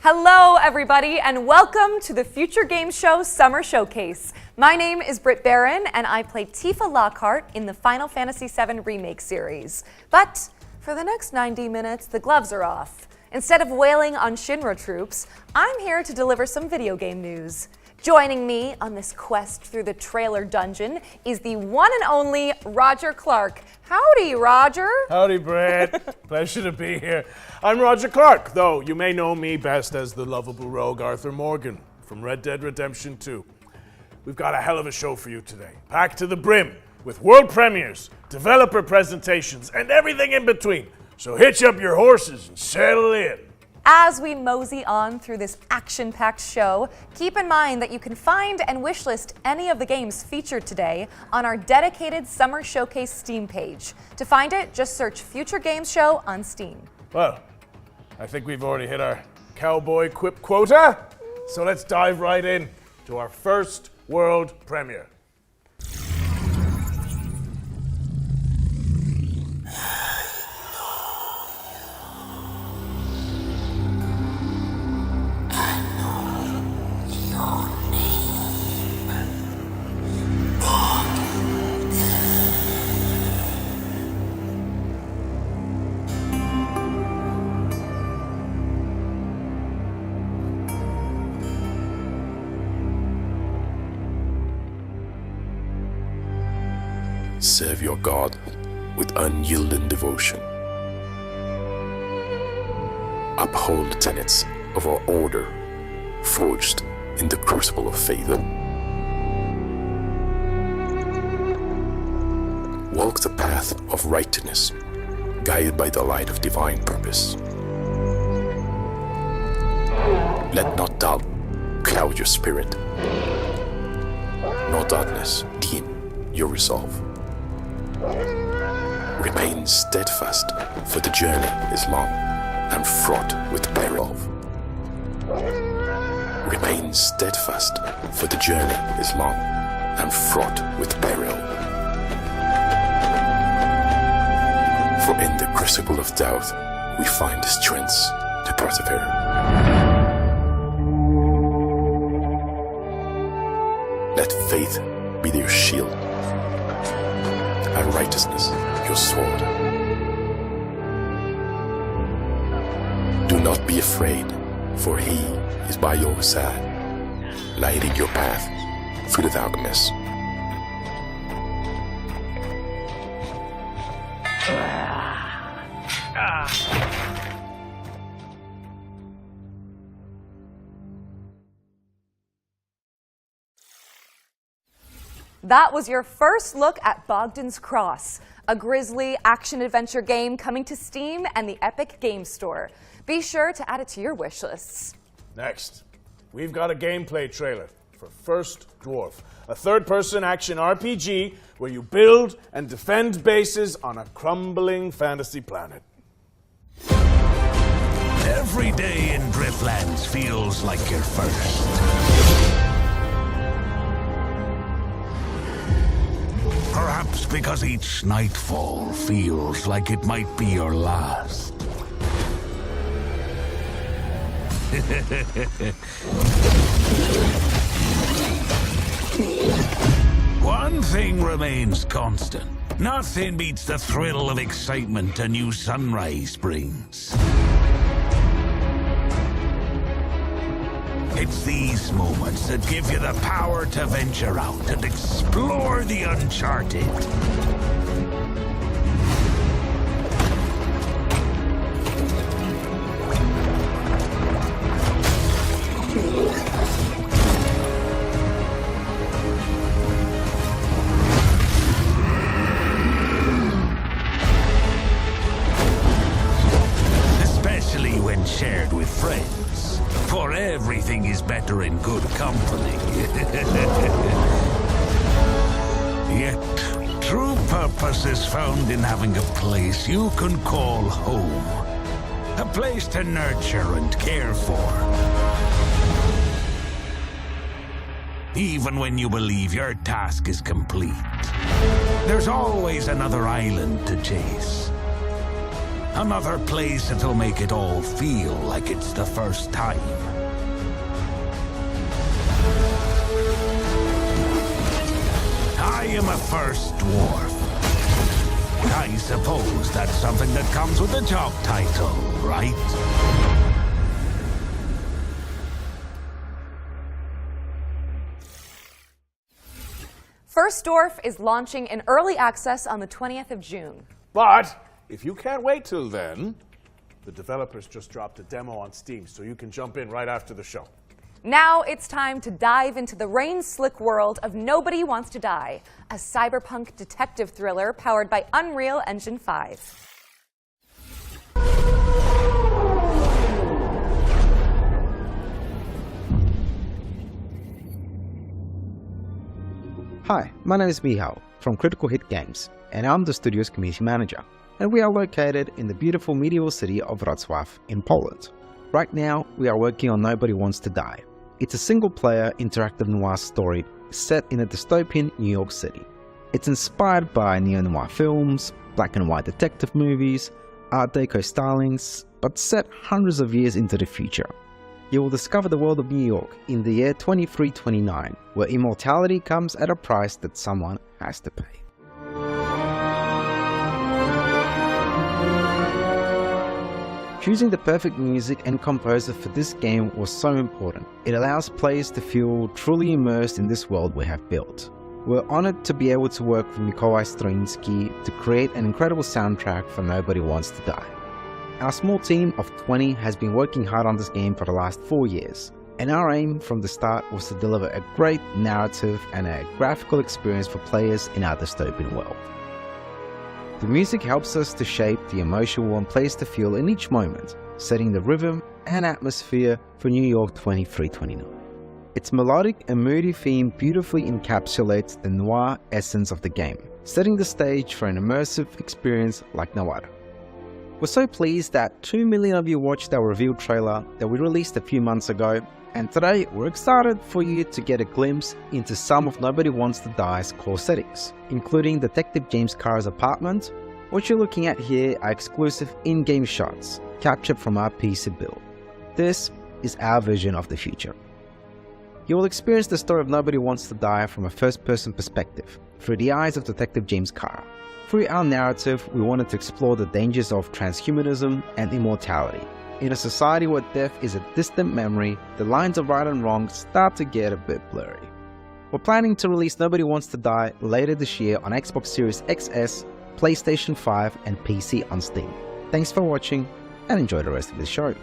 Hello, everybody, and welcome to the Future Game Show Summer Showcase. My name is Britt Barron, and I play Tifa Lockhart in the Final Fantasy VII Remake series. But for the next 90 minutes, the gloves are off. Instead of wailing on Shinra troops, I'm here to deliver some video game news. Joining me on this quest through the trailer dungeon is the one and only Roger Clark. Howdy, Roger. Howdy, Brett. Pleasure to be here. I'm Roger Clark, though you may know me best as the lovable rogue Arthur Morgan from Red Dead Redemption 2. We've got a hell of a show for you today, packed to the brim with world premieres, developer presentations, and everything in between. So hitch up your horses and settle in. As we mosey on through this action-packed show, keep in mind that you can find and wishlist any of the games featured today on our dedicated Summer Showcase Steam page. To find it, just search Future Games Show on Steam. Well, I think we've already hit our cowboy quip quota, so let's dive right in to our first world premiere. Serve your God with unyielding devotion. Uphold the tenets of our order, forged in the crucible of faith. Walk the path of righteousness, guided by the light of divine purpose. Let not doubt cloud your spirit, nor darkness dim your resolve. Remain steadfast, for the journey is long and fraught with peril. Remain steadfast, for the journey is long and fraught with peril. For in the crucible of doubt, we find the strength to persevere. Let faith be your shield, and righteousness your sword. Do not be afraid, for he is by your side, lighting your path through the darkness. That was your first look at Bogdan's Cross, a grisly action-adventure game coming to Steam and the Epic Games Store. Be sure to add it to your wish lists. Next, we've got a gameplay trailer for First Dwarf, a third-person action RPG where you build and defend bases on a crumbling fantasy planet. Every day in Driftlands feels like your first. Perhaps because each nightfall feels like it might be your last. One thing remains constant. Nothing beats the thrill of excitement a new sunrise brings. It's these moments that give you the power to venture out and explore the uncharted. Especially when shared with friends. For everything is better in good company. Yet, true purpose is found in having a place you can call home. A place to nurture and care for. Even when you believe your task is complete, there's always another island to chase. Another place that'll make it all feel like it's the first time. I am a first dwarf. I suppose that's something that comes with the job title, right? First Dwarf is launching in early access on the 20th of June. But if you can't wait till then, the developers just dropped a demo on Steam, so you can jump in right after the show. Now it's time to dive into the rain-slick world of Nobody Wants to Die, a cyberpunk detective thriller powered by Unreal Engine 5. Hi, my name is Michał from Critical Hit Games, and I'm the studio's community manager, and we are located in the beautiful medieval city of Wrocław in Poland. Right now, we are working on Nobody Wants to Die. It's a single-player interactive noir story set in a dystopian New York City. It's inspired by neo-noir films, black and white detective movies, Art Deco stylings, but set hundreds of years into the future. You will discover the world of New York in the year 2329, where immortality comes at a price that someone has to pay. Choosing the perfect music and composer for this game was so important. It allows players to feel truly immersed in this world we have built. We're honored to be able to work with Mikołaj Stroiński to create an incredible soundtrack for Nobody Wants to Die. Our small team of 20 has been working hard on this game for the last 4 years, and our aim from the start was to deliver a great narrative and a graphical experience for players in our dystopian world. The music helps us to shape the emotion we want players to feel in each moment, setting the rhythm and atmosphere for New York 2329. Its melodic and moody theme beautifully encapsulates the noir essence of the game, setting the stage for an immersive experience like no other. We're so pleased that 2 million of you watched our reveal trailer that we released a few months ago, and today we're excited for you to get a glimpse into some of Nobody Wants to Die's core settings, including Detective James Carr's apartment. What you're looking at here are exclusive in-game shots captured from our PC build. This is our vision of the future. You will experience the story of Nobody Wants to Die from a first-person perspective, through the eyes of Detective James Carr. Through our narrative, we wanted to explore the dangers of transhumanism and immortality. In a society where death is a distant memory, the lines of right and wrong start to get a bit blurry. We're planning to release Nobody Wants to Die later this year on Xbox Series XS, PlayStation 5 and PC on Steam. Thanks for watching and enjoy the rest of the show.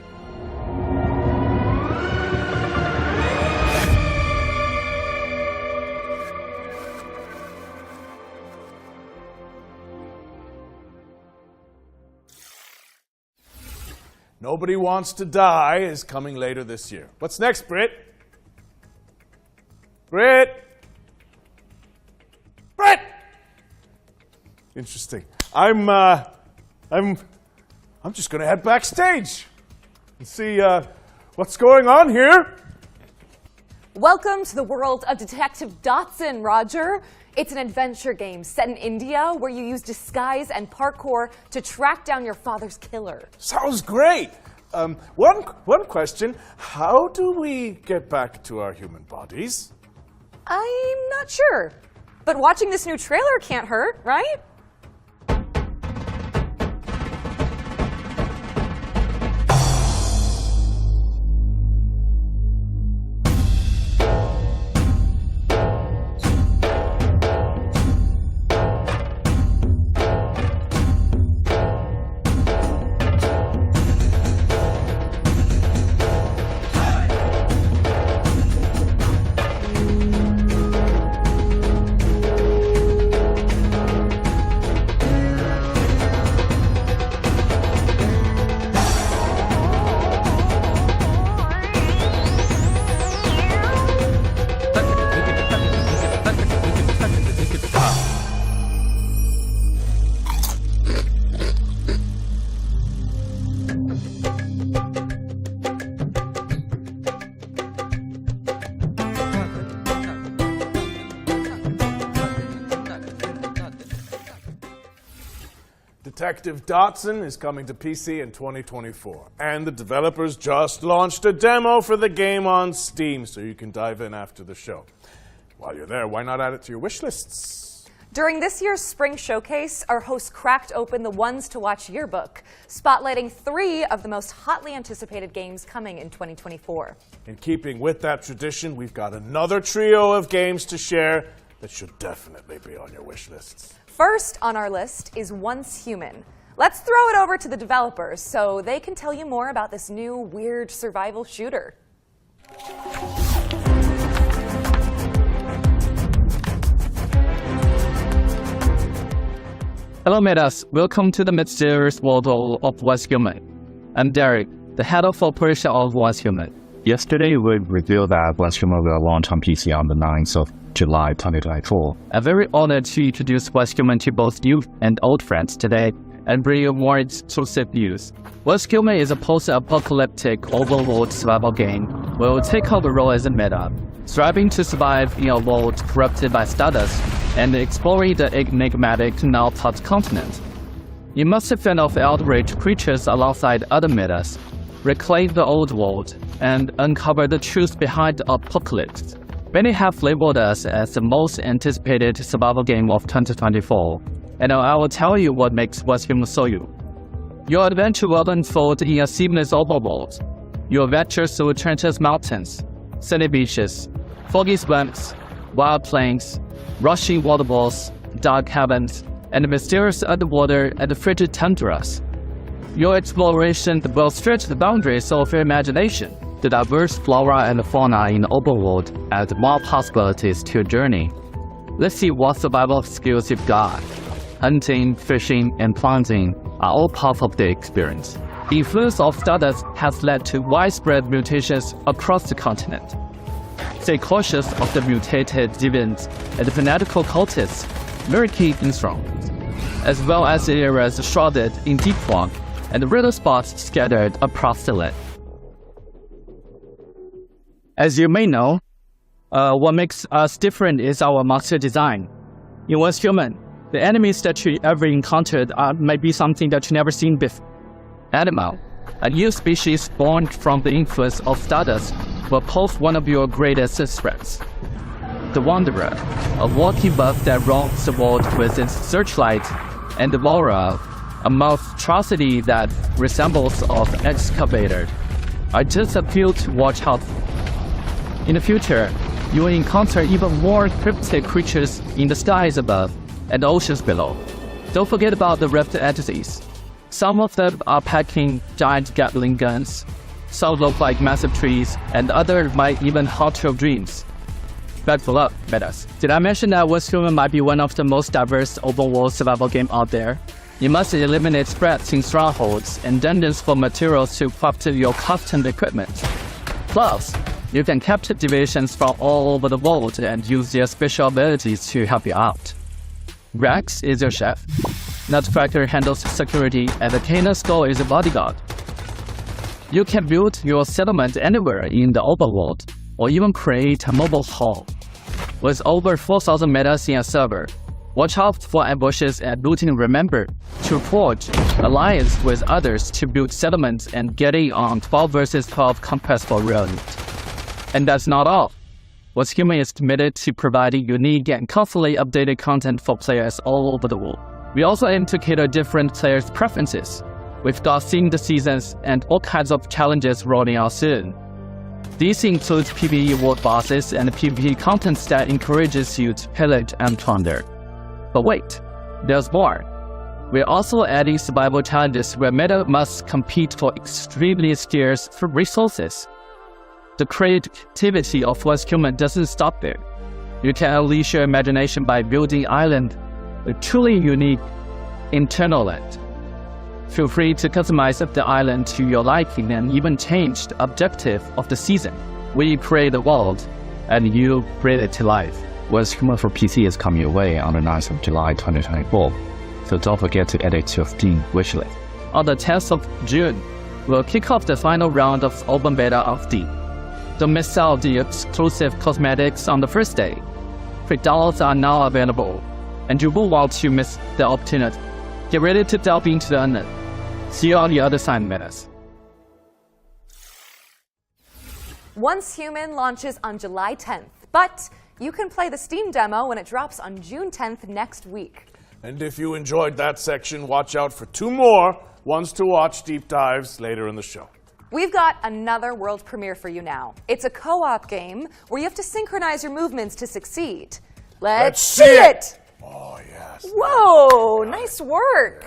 Nobody Wants to Die is coming later this year. What's next, Britt? Britt! Britt! Interesting. I'm just gonna head backstage and see what's going on here. Welcome to the world of Detective Dotson, Roger. It's an adventure game set in India where you use disguise and parkour to track down your father's killer. Sounds great. One question. How do we get back to our human bodies? I'm not sure, but watching this new trailer can't hurt, right? Detective Dotson is coming to PC in 2024, and the developers just launched a demo for the game on Steam, so you can dive in after the show. While you're there, why not add it to your wish lists? During this year's Spring Showcase, our host cracked open the Ones to Watch yearbook, spotlighting 3 of the most hotly anticipated games coming in 2024. In keeping with that tradition, we've got another trio of games to share that should definitely be on your wish lists. First on our list is Once Human. Let's throw it over to the developers so they can tell you more about this new weird survival shooter. Hello Metas, welcome to the mysterious world of Once Human. I'm Derek, the head of operation of Once Human. Yesterday, we revealed that Once Human will launch on PC on the 9th of July 2024. I'm very honored to introduce Once Human to both new and old friends today and bring you more exclusive news. Once Human is a post-apocalyptic open-world survival game where we'll take on the role as a meta, striving to survive in a world corrupted by stardust and exploring the enigmatic now-part continent. You must fend off outraged creatures alongside other metas, reclaim the old world, and uncover the truth behind the apocalypse. Many have labeled us as the most anticipated survival game of 2024, and I will tell you what makes Once Human so you. Your adventure will unfold in a seamless open world. You'll venture through treacherous mountains, sandy beaches, foggy swamps, wild plains, rushing waterfalls, dark caverns, and mysterious underwater and frigid tundras. Your exploration will stretch the boundaries of your imagination. The diverse flora and fauna in the open world add more possibilities to your journey. Let's see what survival skills you've got. Hunting, fishing, and planting are all part of the experience. The influence of stardust has led to widespread mutations across the continent. Stay cautious of the mutated deviants and fanatical cultists lurking in thrones, as well as the areas shrouded in deep fog and riddle spots scattered across the land. As you may know, what makes us different is our monster design. In Once Human, the enemies that you ever encountered may be something that you never seen before. Animal, a new species born from the influence of stardust, will pose one of your greatest threats. The Wanderer, a walking buff that roams the world with its searchlight, and the Devourer, a monstrosity that resembles an excavator, are just a few to watch out for. In the future, you will encounter even more cryptic creatures in the skies above and the oceans below. Don't forget about the rift entities. Some of them are packing giant Gatling guns, some look like massive trees, and others might even haunt your dreams. Bad luck, metas. Did I mention that Once Human might be one of the most diverse open-world survival games out there? You must eliminate spreads in strongholds and dungeons for materials to craft your custom equipment. Plus, you can capture divisions from all over the world and use their special abilities to help you out. Rex is your chef, Nutcracker handles security, and the Canaan Skull is a bodyguard. You can build your settlement anywhere in the open world, or even create a mobile hall. With over 4,000 metas in a server, watch out for ambushes and looting. Remember to forge alliance with others to build settlements and get in on 12 vs 12 compressible round. And that's not all. Once Human is committed to providing unique and constantly updated content for players all over the world. We also aim to cater different players' preferences. We've got themed seasons and all kinds of challenges rolling out soon. These include PvE world bosses and PvP content that encourages you to pillage and plunder. But wait, there's more. We're also adding survival challenges where meta must compete for extremely scarce resources. The creativity of Once Human doesn't stop there. You can unleash your imagination by building island, a truly unique internal land. Feel free to customize the island to your liking and even change the objective of the season. We create the world, and you bring it to life. Once Human for PC is coming your way on the 9th of July 2024, so don't forget to add it to your Steam wishlist. On the 10th of June, we'll kick off the final round of open beta of Steam. Don't miss out the exclusive cosmetics on the first day. Pre-downloads are now available, and you won't want to miss the opportunity. Get ready to delve into the unknown. See you on the other side, Menace. Once Human launches on July 10th, but you can play the Steam demo when it drops on June 10th next week. And if you enjoyed that section, watch out for 2 more ones to watch deep dives later in the show. We've got another world premiere for you now. It's a co-op game where you have to synchronize your movements to succeed. Let's see it! Oh, yes. Whoa, nice work.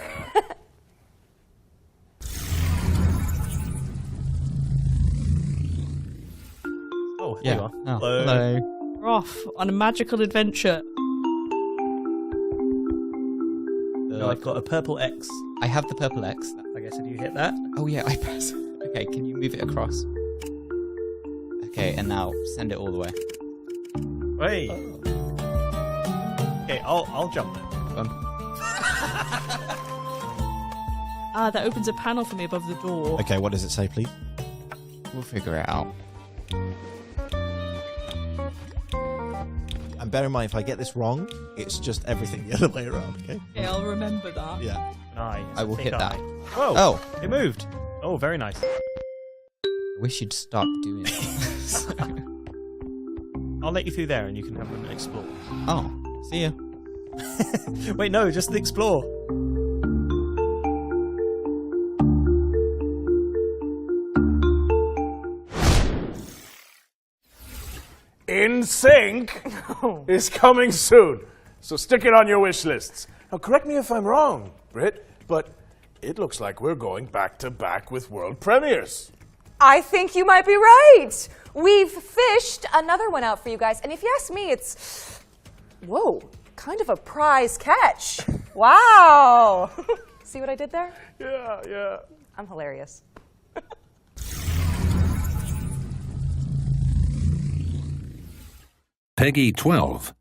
Oh, here you are. Oh, Hello. hello. We're off on a magical adventure. I've got a purple X. I have the purple X. I guess if you hit that. Oh yeah, I press. Okay, can you move it across? Okay, and now send it all the way. Hey. Okay, I'll jump then. Ah, that opens a panel for me above the door. Okay, what does it say, please? We'll figure it out. And bear in mind, if I get this wrong, it's just everything the other way around, okay? Okay, I'll remember that. Yeah. Nice. I will hit that. Oh, Oh, it moved. Oh, very nice. I wish you'd stop doing it. I'll let you through there and you can have an explore. Oh, see ya. Wait, no, just explore. In Sync is coming soon, so stick it on your wish lists. Now, correct me if I'm wrong, Britt, but it looks like we're going back to back with world premieres. I think you might be right. We've fished another one out for you guys, and if you ask me, it's, whoa, kind of a prize catch. Wow. See what I did there? Yeah. I'm hilarious. Peggy 12.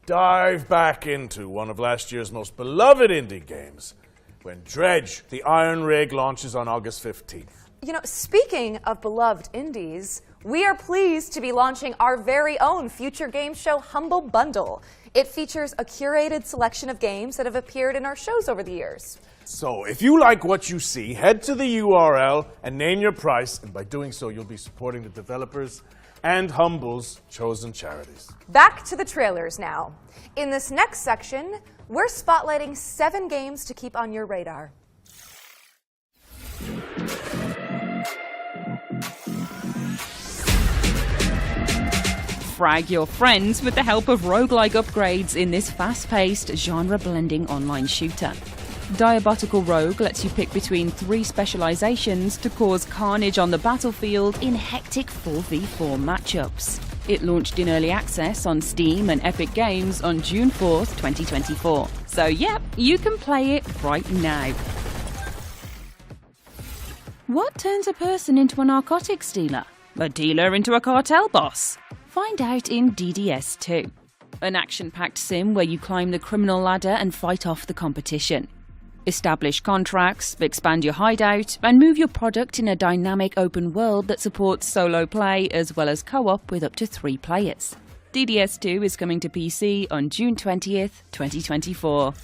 Dive back into one of last year's most beloved indie games when Dredge, the Iron Rig, launches on August 15th. You know, speaking of beloved indies, we are pleased to be launching our very own future game show Humble Bundle. It features a curated selection of games that have appeared in our shows over the years. So, if you like what you see, head to the URL and name your price, and by doing so, you'll be supporting the developers and Humble's chosen charities. Back to the trailers now. In this next section, we're spotlighting 7 games to keep on your radar. Frag your friends with the help of roguelike upgrades in this fast-paced, genre-blending online shooter. Diabotical Rogue lets you pick between 3 specializations to cause carnage on the battlefield in hectic 4v4 matchups. It launched in early access on Steam and Epic Games on June 4th, 2024. So yep, you can play it right now. What turns a person into a narcotics dealer? A dealer into a cartel boss? Find out in DDS 2, an action-packed sim where you climb the criminal ladder and fight off the competition. Establish contracts, expand your hideout, and move your product in a dynamic open world that supports solo play as well as co-op with up to 3 players. DDS2 is coming to PC on June 20th, 2024.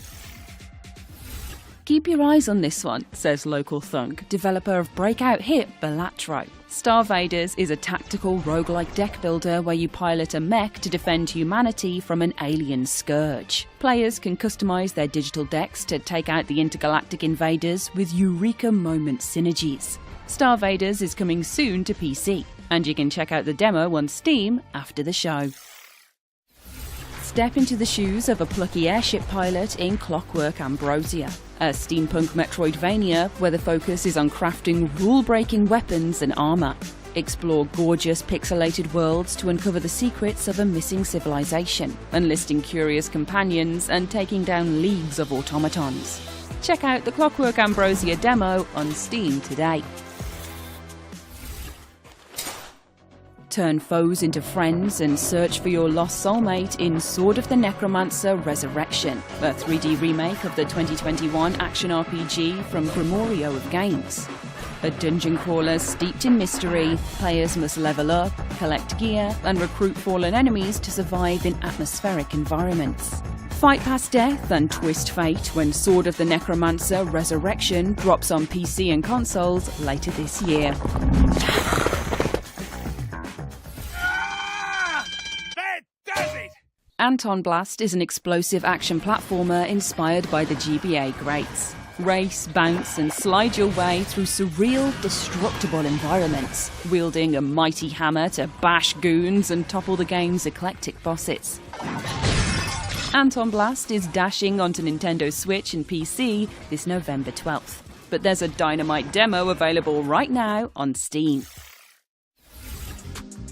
Keep your eyes on this one, says local thunk, developer of breakout hit Balatro. Star Vaders is a tactical roguelike deck builder where you pilot a mech to defend humanity from an alien scourge. Players can customize their digital decks to take out the intergalactic invaders with Eureka Moment synergies. Star Vaders is coming soon to PC, and you can check out the demo on Steam after the show. Step into the shoes of a plucky airship pilot in Clockwork Ambrosia, a steampunk Metroidvania where the focus is on crafting rule-breaking weapons and armour. Explore gorgeous pixelated worlds to uncover the secrets of a missing civilization, enlisting curious companions and taking down leagues of automatons. Check out the Clockwork Ambrosia demo on Steam today. Turn foes into friends and search for your lost soulmate in Sword of the Necromancer Resurrection, a 3D remake of the 2021 action RPG from Grimorio of Games. A dungeon crawler steeped in mystery, players must level up, collect gear, and recruit fallen enemies to survive in atmospheric environments. Fight past death and twist fate when Sword of the Necromancer Resurrection drops on PC and consoles later this year. Anton Blast is an explosive action platformer inspired by the GBA greats. Race, bounce, and slide your way through surreal, destructible environments, wielding a mighty hammer to bash goons and topple the game's eclectic bosses. Anton Blast is dashing onto Nintendo Switch and PC this November 12th, but there's a dynamite demo available right now on Steam.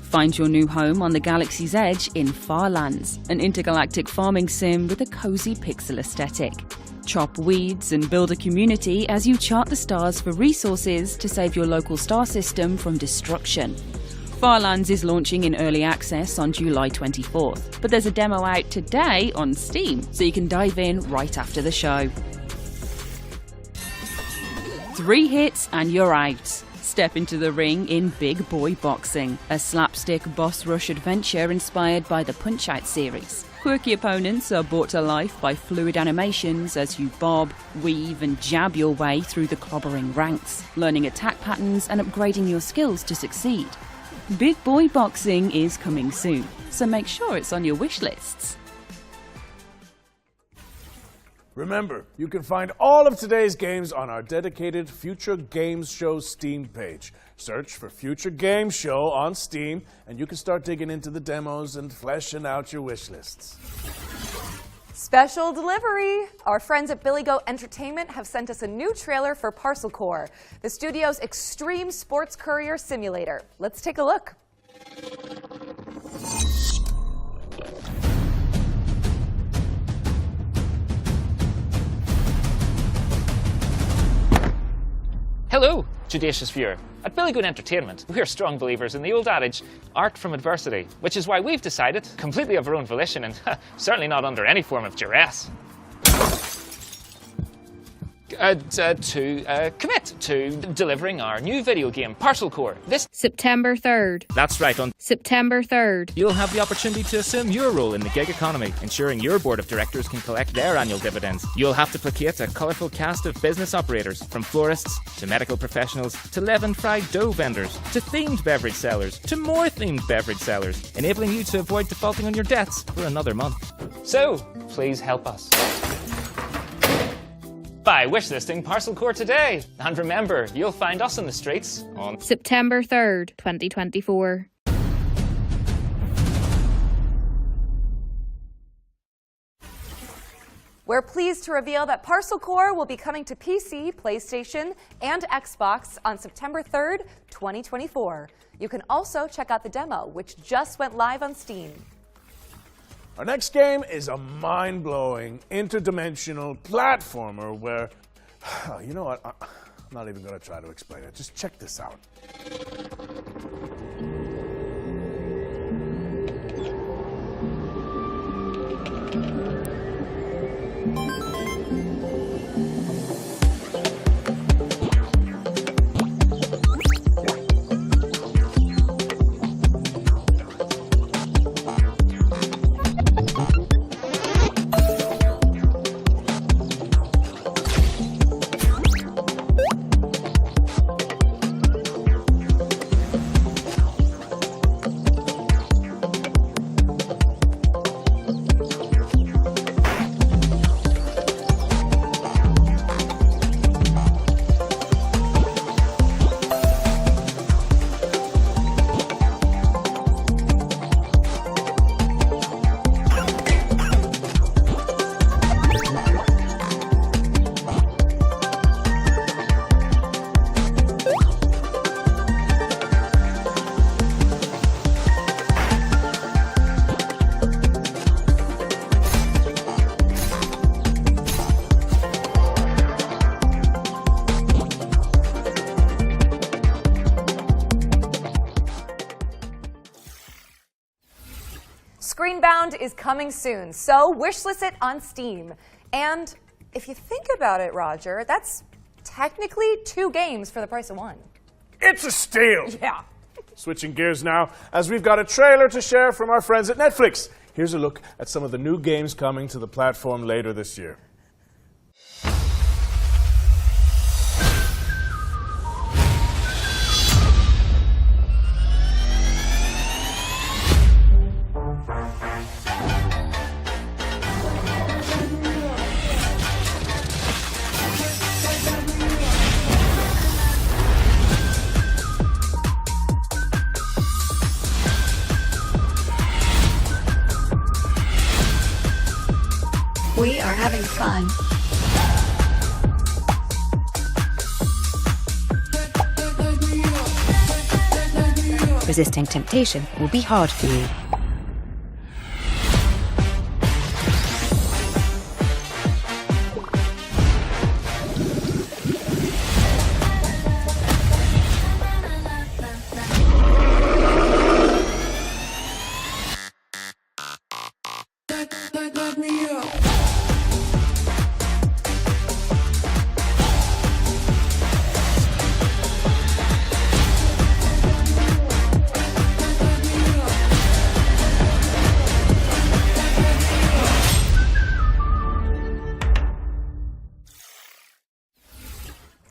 Find your new home on the galaxy's edge in Farlands, an intergalactic farming sim with a cozy pixel aesthetic. Chop weeds and build a community as you chart the stars for resources to save your local star system from destruction. Farlands is launching in early access on July 24th, but there's a demo out today on Steam, so you can dive in right after the show. 3 hits and you're out. Step into the ring in Big Boy Boxing, a slapstick boss rush adventure inspired by the Punch-Out series. Quirky opponents are brought to life by fluid animations as you bob, weave and jab your way through the clobbering ranks, learning attack patterns and upgrading your skills to succeed. Big Boy Boxing is coming soon, so make sure it's on your wish lists. Remember, you can find all of today's games on our dedicated Future Games Show Steam page. Search for Future Games Show on Steam, and you can start digging into the demos and fleshing out your wish lists. Special delivery! Our friends at Billy Goat Entertainment have sent us a new trailer for Parcel Corps, the studio's extreme sports courier simulator. Let's take a look. Hello, Judacious viewer. At Billy Goat Entertainment, we are strong believers in the old adage, art from adversity, which is why we've decided, completely of our own volition and certainly not under any form of duress, to commit to delivering our new video game, Parcel Corps, this September 3rd. That's right, on September 3rd. You'll have the opportunity to assume your role in the gig economy, ensuring your board of directors can collect their annual dividends. You'll have to placate a colourful cast of business operators, from florists to medical professionals to leavened fried dough vendors to themed beverage sellers to more themed beverage sellers, enabling you to avoid defaulting on your debts for another month. So, please help us by wishlisting Parcel Corps today. And remember, you'll find us in the streets on September 3rd, 2024. We're pleased to reveal that Parcel Corps will be coming to PC, PlayStation, and Xbox on September 3rd, 2024. You can also check out the demo, which just went live on Steam. Our next game is a mind-blowing, interdimensional platformer where, you know what, I'm not even going to try to explain it. Just check this out. is coming soon, so wishlist it on Steam. And if you think about it, Roger, that's technically 2 games for the price of 1. It's a steal! Yeah. Switching gears now, as we've got a trailer to share from our friends at Netflix. Here's a look at some of the new games coming to the platform later this year. We are having fun. Resisting temptation will be hard for you.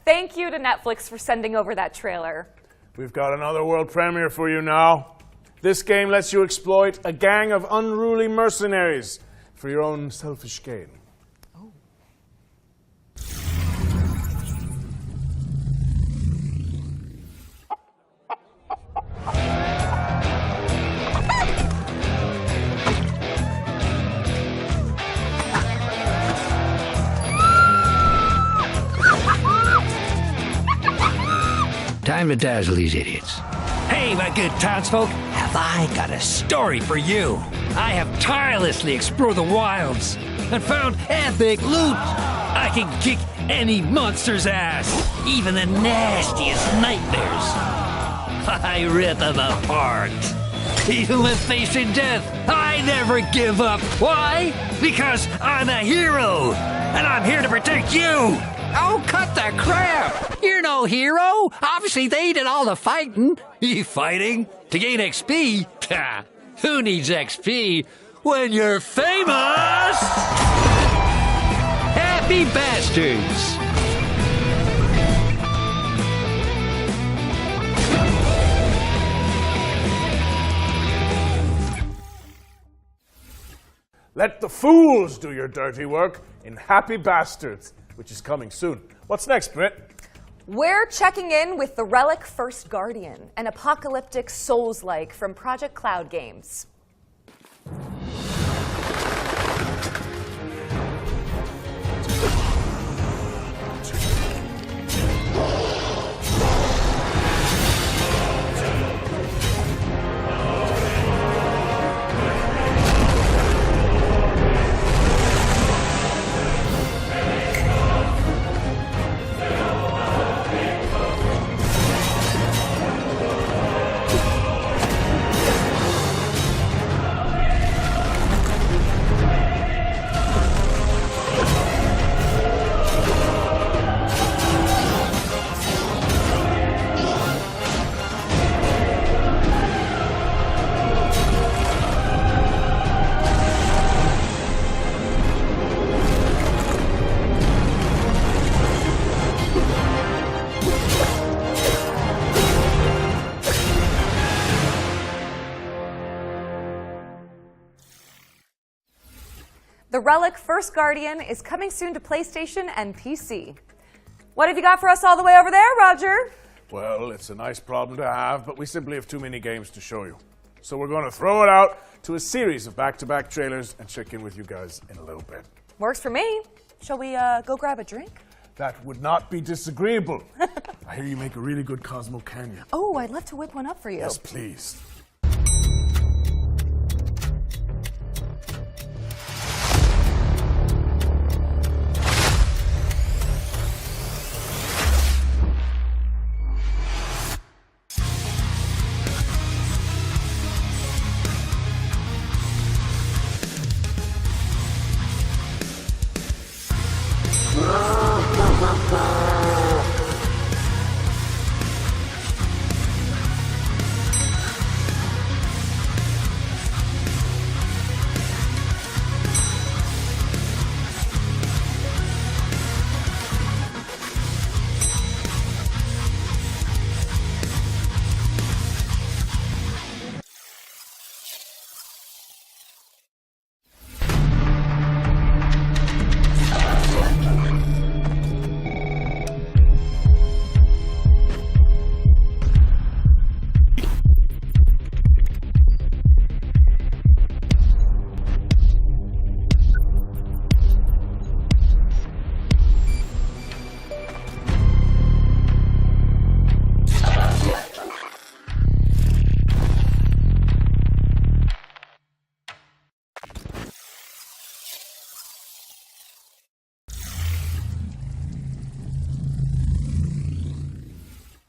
Thank you to Netflix for sending over that trailer. We've got another world premiere for you now. This game lets you exploit a gang of unruly mercenaries for your own selfish gain. Time to dazzle these idiots. Hey, my good townsfolk, have I got a story for you. I have tirelessly explored the wilds and found epic loot. I can kick any monster's ass, even the nastiest nightmares. I rip them apart. Even when facing death, I never give up. Why? Because I'm a hero, and I'm here to protect you. Oh, cut the crap! You're no hero! Obviously, they did all the fighting. You fighting? To gain XP? Ha! Who needs XP when you're famous? Happy bastards! Let the fools do your dirty work in Happy Bastards, which is coming soon. What's next, Britt? We're checking in with the Relic First Guardian, an apocalyptic Souls-like from Project Cloud Games. The Relic First Guardian is coming soon to PlayStation and PC. What have you got for us all the way over there, Roger? Well, it's a nice problem to have, but we simply have too many games to show you. So we're going to throw it out to a series of back-to-back trailers and check in with you guys in a little bit. Works for me. Shall we go grab a drink? That would not be disagreeable. I hear you make a really good Cosmo Canyon. Oh, I'd love to whip one up for you. Yes, please.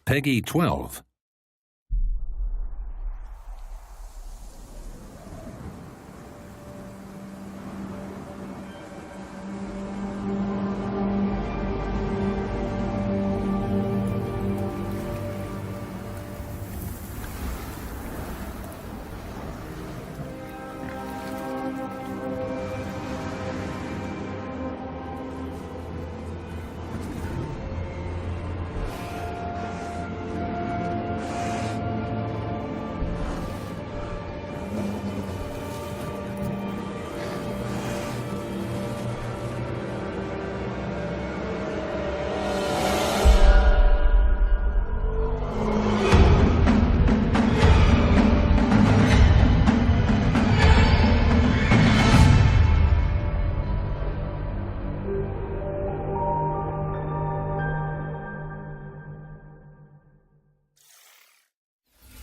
Peggy 12.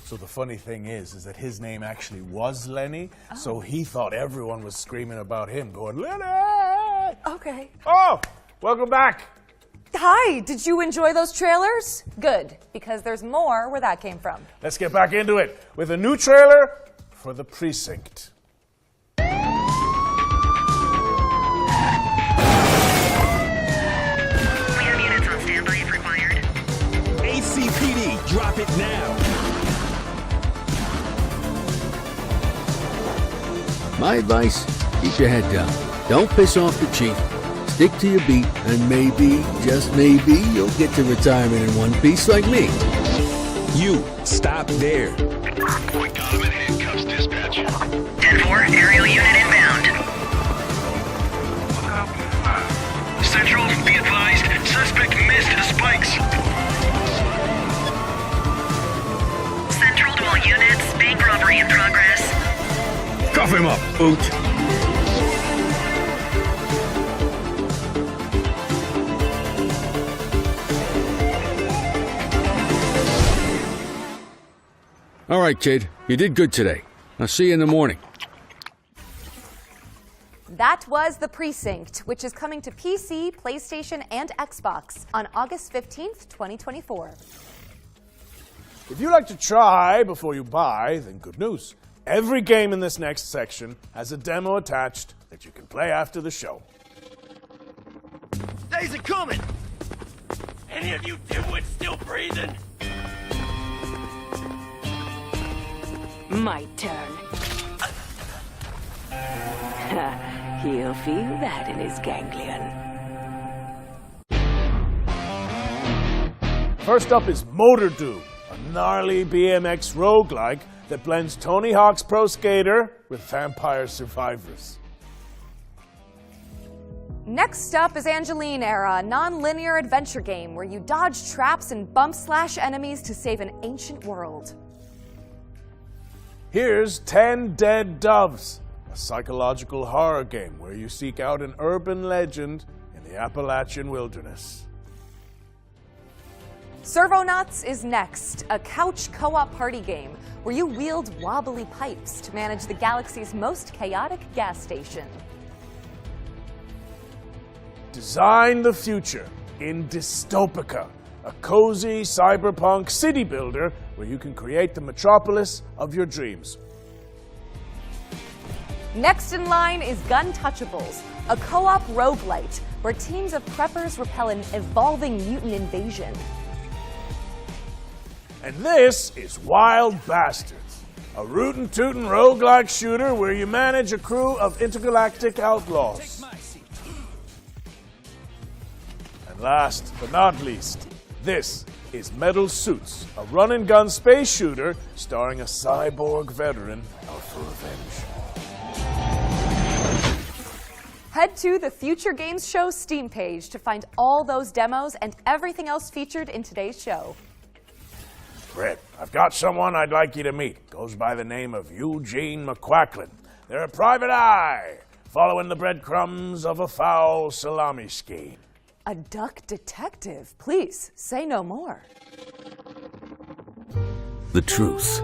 So the funny thing is that his name actually was Lenny, so he thought everyone was screaming about him, going, Lenny! Okay. Oh, welcome back. Hi, did you enjoy those trailers? Good, because there's more where that came from. Let's get back into it with a new trailer for The Precinct. ACPD, drop it now. My advice, keep your head down. Don't piss off the chief. Stick to your beat, and maybe, just maybe, you'll get to retirement in one piece like me. You, stop there. Got him in handcuffs, dispatch. 10-4, aerial unit inbound. Central, be advised, suspect missed the spikes. Central to all units, bank robbery in progress. Cuff him up, boot. All right, kid. You did good today. I'll see you in the morning. That was The Precinct, which is coming to PC, PlayStation, and Xbox on August 15th, 2024. If you like to try before you buy, then good news. Every game in this next section has a demo attached that you can play after the show. Days are coming! Any of you dimwits still breathing? My turn. He'll feel that in his ganglion. First up is Motor Doom, a gnarly BMX roguelike that blends Tony Hawk's Pro Skater with Vampire Survivors. Next up is Angeline Era, a non-linear adventure game where you dodge traps and bump/slash enemies to save an ancient world. Here's 10 Dead Doves, a psychological horror game where you seek out an urban legend in the Appalachian wilderness. Servonauts is next, a couch co-op party game where you wield wobbly pipes to manage the galaxy's most chaotic gas station. Design the future in Dystopica, a cozy cyberpunk city builder where you can create the metropolis of your dreams. Next in line is Guntouchables, a co-op roguelite where teams of preppers repel an evolving mutant invasion. And this is Wild Bastards, a rootin' tootin' roguelike shooter where you manage a crew of intergalactic outlaws. And last but not least, this is Metal Suits, a run-and-gun space shooter starring a cyborg veteran out for revenge. Head to the Future Games Show Steam page to find all those demos and everything else featured in today's show. Brett, I've got someone I'd like you to meet. Goes by the name of Eugene McQuacklin. They're a private eye, following the breadcrumbs of a foul salami scheme. A duck detective. Please, say no more. The truth.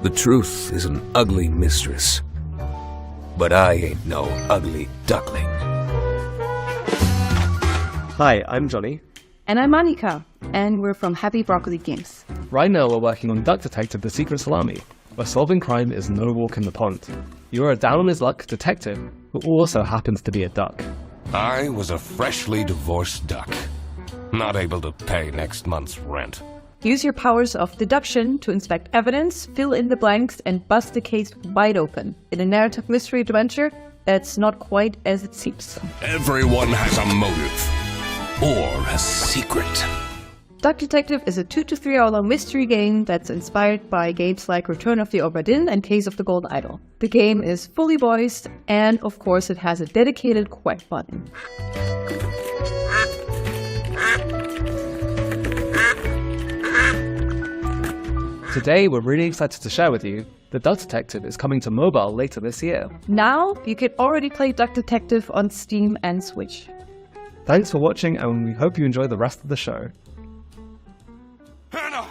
The truth is an ugly mistress. But I ain't no ugly duckling. Hi, I'm Johnny. And I'm Annika, and we're from Happy Broccoli Games. Right now we're working on Duck Detective: The Secret Salami, where solving crime is no walk in the pond. You are a down-on-his-luck detective who also happens to be a duck. I was a freshly divorced duck, not able to pay next month's rent. Use your powers of deduction to inspect evidence, fill in the blanks, and bust the case wide open in a narrative mystery adventure that's not quite as it seems. Everyone has a motive, or a secret. Duck Detective is a 2 to 3 hour long mystery game that's inspired by games like Return of the Obra Dinn and Case of the Golden Idol. The game is fully voiced, and of course it has a dedicated quack button. Today we're really excited to share with you that Duck Detective is coming to mobile later this year. Now you can already play Duck Detective on Steam and Switch. Thanks for watching, and we hope you enjoy the rest of the show. Hannah!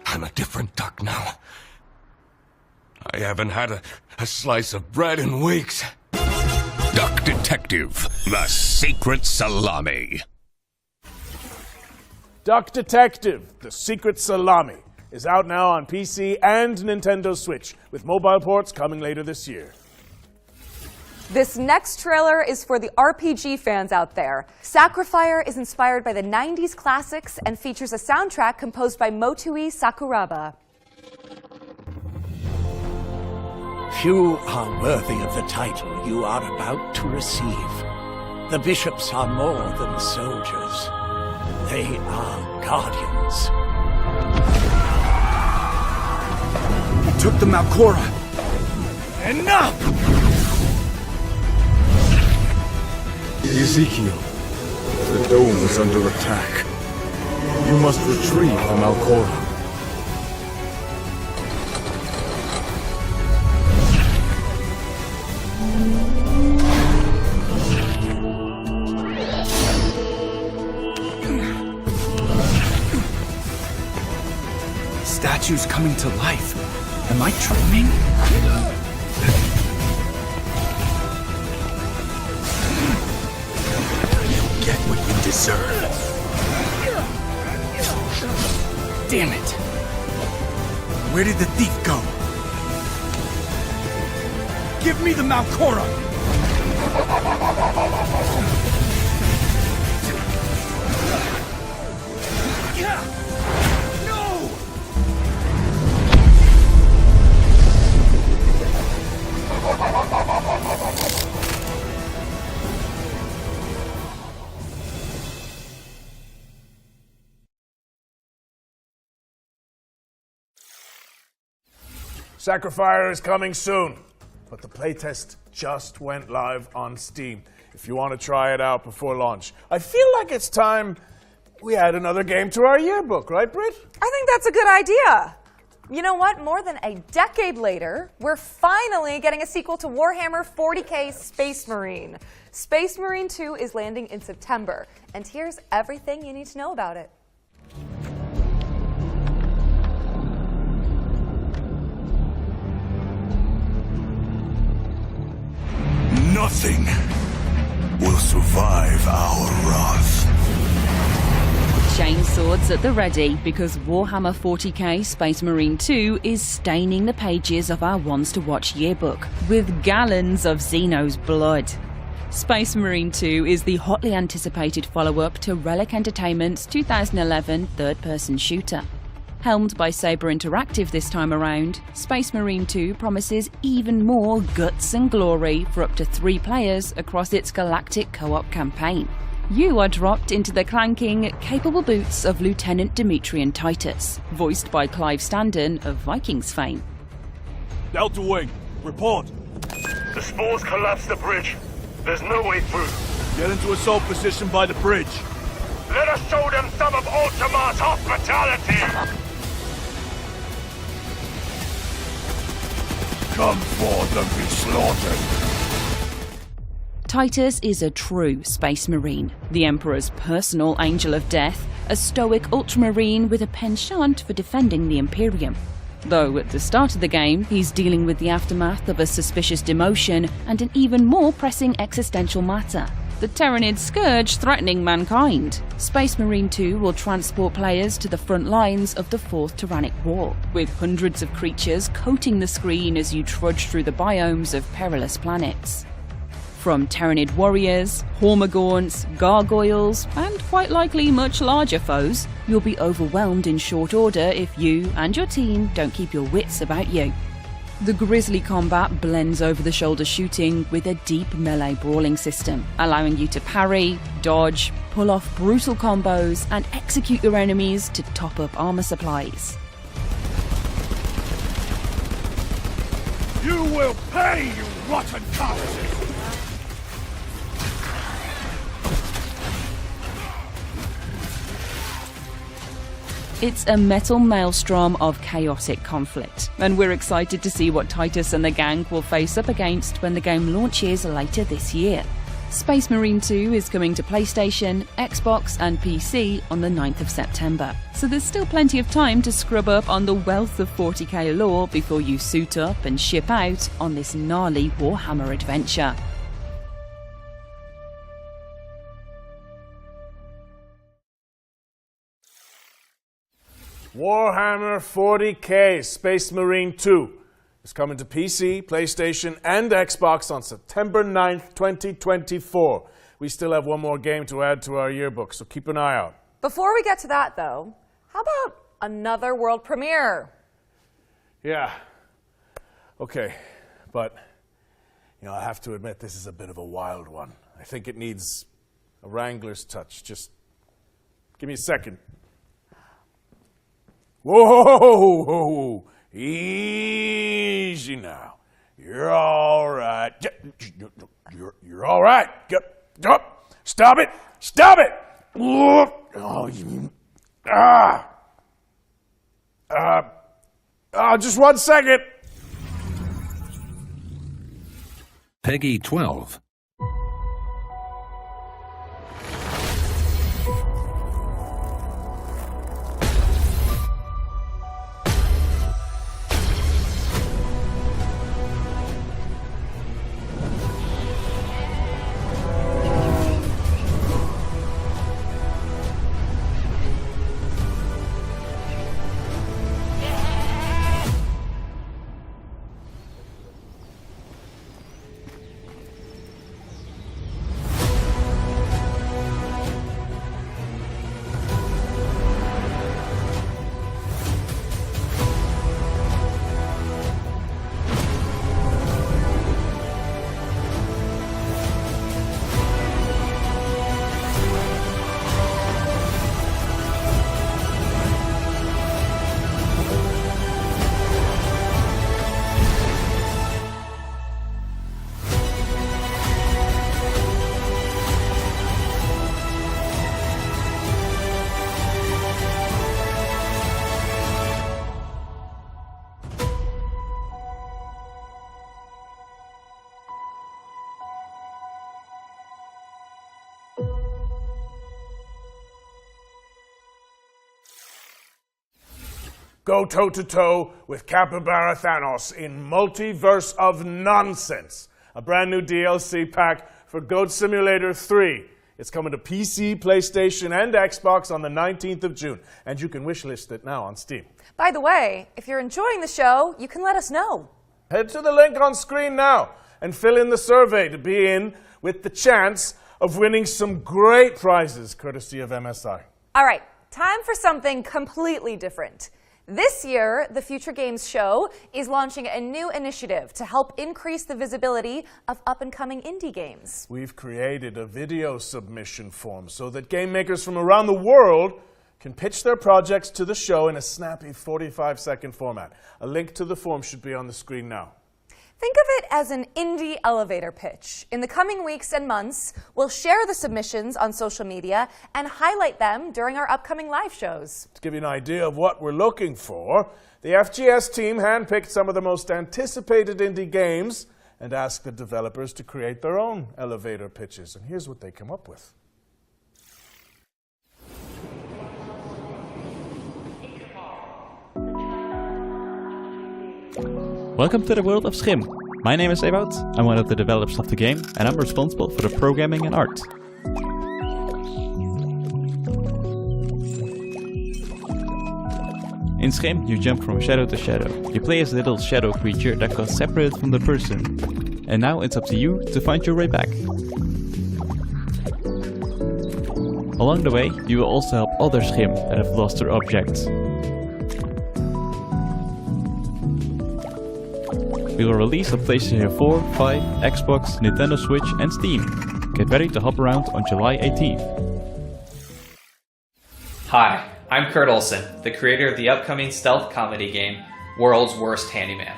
I'm a different duck now. I haven't had a slice of bread in weeks. Duck Detective: The Secret Salami. Duck Detective: The Secret Salami is out now on PC and Nintendo Switch, with mobile ports coming later this year. This next trailer is for the RPG fans out there. Sacrifier is inspired by the 90s classics and features a soundtrack composed by Motoi Sakuraba. Few are worthy of the title you are about to receive. The bishops are more than soldiers. They are guardians. He took the Malcora. Enough! Ezekiel, the dome is under attack. You must retrieve the Malcora. Statues coming to life. Am I dreaming? You'll get what you deserve. Damn it! Where did the thief go? Give me the Malcora! Sacrifier is coming soon, but the playtest just went live on Steam. If you want to try it out before launch, I feel like it's time we add another game to our yearbook, right, Britt? I think that's a good idea. You know what? More than a decade later, we're finally getting a sequel to Warhammer 40k Space Marine. Space Marine 2 is landing in September, and here's everything you need to know about it. Nothing will survive our wrath. Chainswords at the ready, because Warhammer 40k Space Marine 2 is staining the pages of our Ones to Watch yearbook with gallons of Xeno's blood. Space Marine 2 is the hotly anticipated follow-up to Relic Entertainment's 2011 third-person shooter. Helmed by Saber Interactive this time around, Space Marine 2 promises even more guts and glory for up to 3 players across its galactic co-op campaign. You are dropped into the clanking, capable boots of Lieutenant Demetrian Titus, voiced by Clive Standen of Vikings fame. Delta Wing, report. The spores collapsed the bridge. There's no way through. Get into assault position by the bridge. Let us show them some of Ultima's hospitality! Come forth and be slaughtered. Titus is a true Space Marine, the Emperor's personal angel of death, a stoic ultramarine with a penchant for defending the Imperium. Though at the start of the game, he's dealing with the aftermath of a suspicious demotion and an even more pressing existential matter, the Terranid scourge threatening mankind. Space Marine 2 will transport players to the front lines of the Fourth Tyrannic War, with hundreds of creatures coating the screen as you trudge through the biomes of perilous planets. From Terranid warriors, Hormagaunts, gargoyles, and quite likely much larger foes, you'll be overwhelmed in short order if you and your team don't keep your wits about you. The grisly combat blends over-the-shoulder shooting with a deep melee brawling system, allowing you to parry, dodge, pull off brutal combos, and execute your enemies to top up armor supplies. You will pay, you rotten carcasses! It's a metal maelstrom of chaotic conflict, and we're excited to see what Titus and the gang will face up against when the game launches later this year. Space Marine 2 is coming to PlayStation, Xbox and PC on the 9th of September, so there's still plenty of time to scrub up on the wealth of 40k lore before you suit up and ship out on this gnarly Warhammer adventure. Warhammer 40k Space Marine 2 is coming to PC, PlayStation, and Xbox on September 9th, 2024. We still have one more game to add to our yearbook, so keep an eye out. Before we get to that, though, how about another world premiere? Yeah. Okay, but, I have to admit this is a bit of a wild one. I think it needs a Wrangler's touch. Just give me a second. Whoa! Easy now. You're all right. You're all right. Stop it! Stop it! Just 1 second. Peggy 12. Go toe-to-toe with Capybara Thanos in Multiverse of Nonsense, a brand new DLC pack for Goat Simulator 3. It's coming to PC, PlayStation, and Xbox on the 19th of June, and you can wishlist it now on Steam. By the way, if you're enjoying the show, you can let us know. Head to the link on screen now and fill in the survey to be in with the chance of winning some great prizes courtesy of MSI. All right, time for something completely different. This year, the Future Games Show is launching a new initiative to help increase the visibility of up-and-coming indie games. We've created a video submission form so that game makers from around the world can pitch their projects to the show in a snappy 45-second format. A link to the form should be on the screen now. Think of it as an indie elevator pitch. In the coming weeks and months, we'll share the submissions on social media and highlight them during our upcoming live shows. To give you an idea of what we're looking for, the FGS team handpicked some of the most anticipated indie games and asked the developers to create their own elevator pitches. And here's what they come up with. Welcome to the world of Schim. My name is Ewout, I'm one of the developers of the game, and I'm responsible for the programming and art. In Scrim, you jump from shadow to shadow. You play as a little shadow creature that got separated from the person. And now it's up to you to find your way back. Along the way, you will also help other Scrim that have lost their objects. We will release on PlayStation 4, 5, Xbox, Nintendo Switch and Steam. Get ready to hop around on July 18th. Hi, I'm Kurt Olson, the creator of the upcoming stealth comedy game, World's Worst Handyman.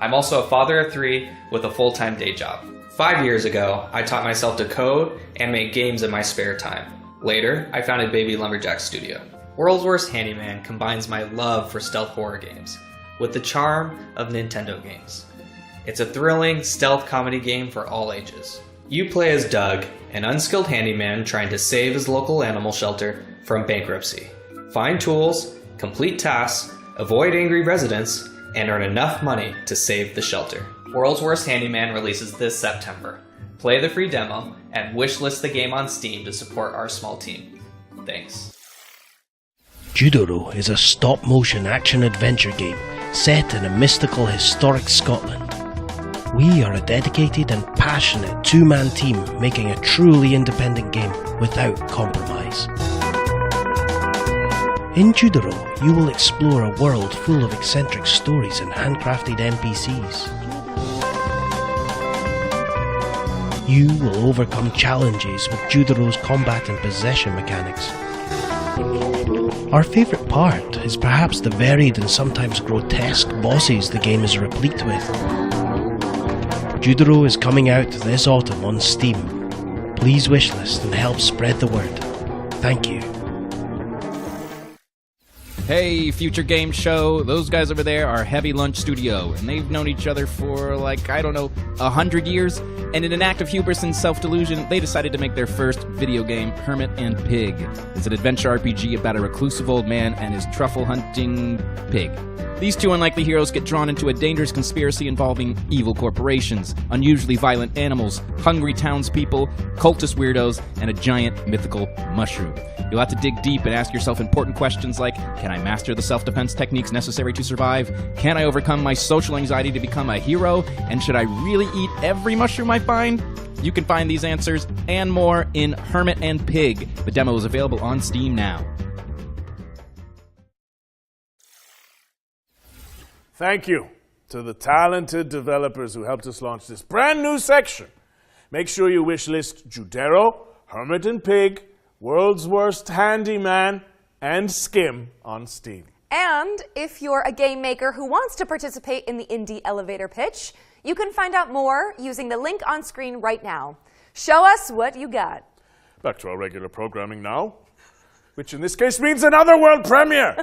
I'm also a father of 3 with a full-time day job. 5 years ago, I taught myself to code and make games in my spare time. Later, I founded Baby Lumberjack Studio. World's Worst Handyman combines my love for stealth horror games with the charm of Nintendo games. It's a thrilling stealth comedy game for all ages. You play as Doug, an unskilled handyman trying to save his local animal shelter from bankruptcy. Find tools, complete tasks, avoid angry residents, and earn enough money to save the shelter. World's Worst Handyman releases this September. Play the free demo and wishlist the game on Steam to support our small team. Thanks. Judoro is a stop-motion action-adventure game set in a mystical, historic Scotland. We are a dedicated and passionate two-man team making a truly independent game without compromise. In Judoro, you will explore a world full of eccentric stories and handcrafted NPCs. You will overcome challenges with Judoro's combat and possession mechanics. Our favourite part is perhaps the varied and sometimes grotesque bosses the game is replete with. Judoro is coming out this autumn on Steam. Please wishlist and help spread the word. Thank you. Hey, Future Game Show, those guys over there are Heavy Lunch Studio, and they've known each other for, 100 years, and in an act of hubris and self-delusion, they decided to make their first video game, Hermit and Pig. It's an adventure RPG about a reclusive old man and his truffle-hunting pig. These two unlikely heroes get drawn into a dangerous conspiracy involving evil corporations, unusually violent animals, hungry townspeople, cultist weirdos, and a giant mythical mushroom. You'll have to dig deep and ask yourself important questions like, can I master the self-defense techniques necessary to survive? Can I overcome my social anxiety to become a hero? And should I really eat every mushroom I find? You can find these answers and more in Hermit and Pig. The demo is available on Steam now. Thank you to the talented developers who helped us launch this brand new section. Make sure you wishlist Judero, Hermit and Pig, World's Worst Handyman, and Skim on Steam. And if you're a game maker who wants to participate in the Indie Elevator Pitch, you can find out more using the link on screen right now. Show us what you got. Back to our regular programming now, which in this case means another world premiere.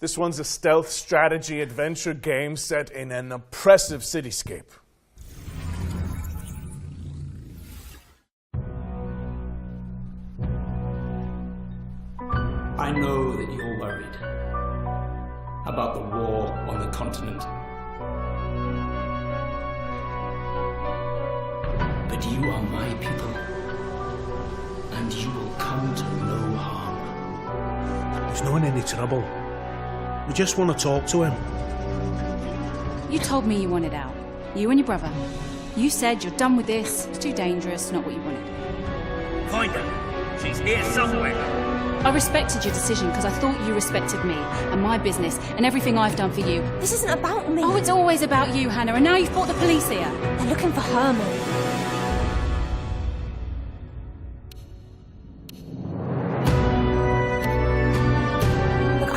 This one's a stealth strategy adventure game set in an oppressive cityscape. I know that you're worried about the war on the continent. But you are my people, and you will come to no harm. There's not any trouble. We just want to talk to him. You told me you wanted out. You and your brother. You said you're done with this. It's too dangerous, not what you wanted. Find her. She's here somewhere. I respected your decision because I thought you respected me and my business and everything I've done for you. This isn't about me. Oh, it's always about you, Hannah, and now you've brought the police here. They're looking for Herman.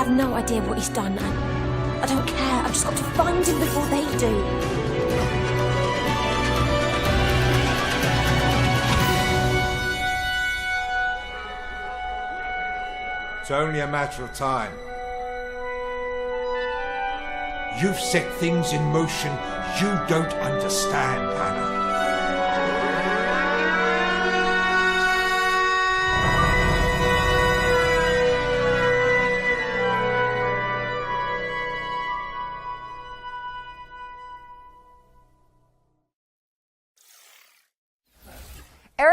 No idea what he's done, and I don't care. I've just got to find him before they do. It's only a matter of time. You've set things in motion you don't understand, Hannah.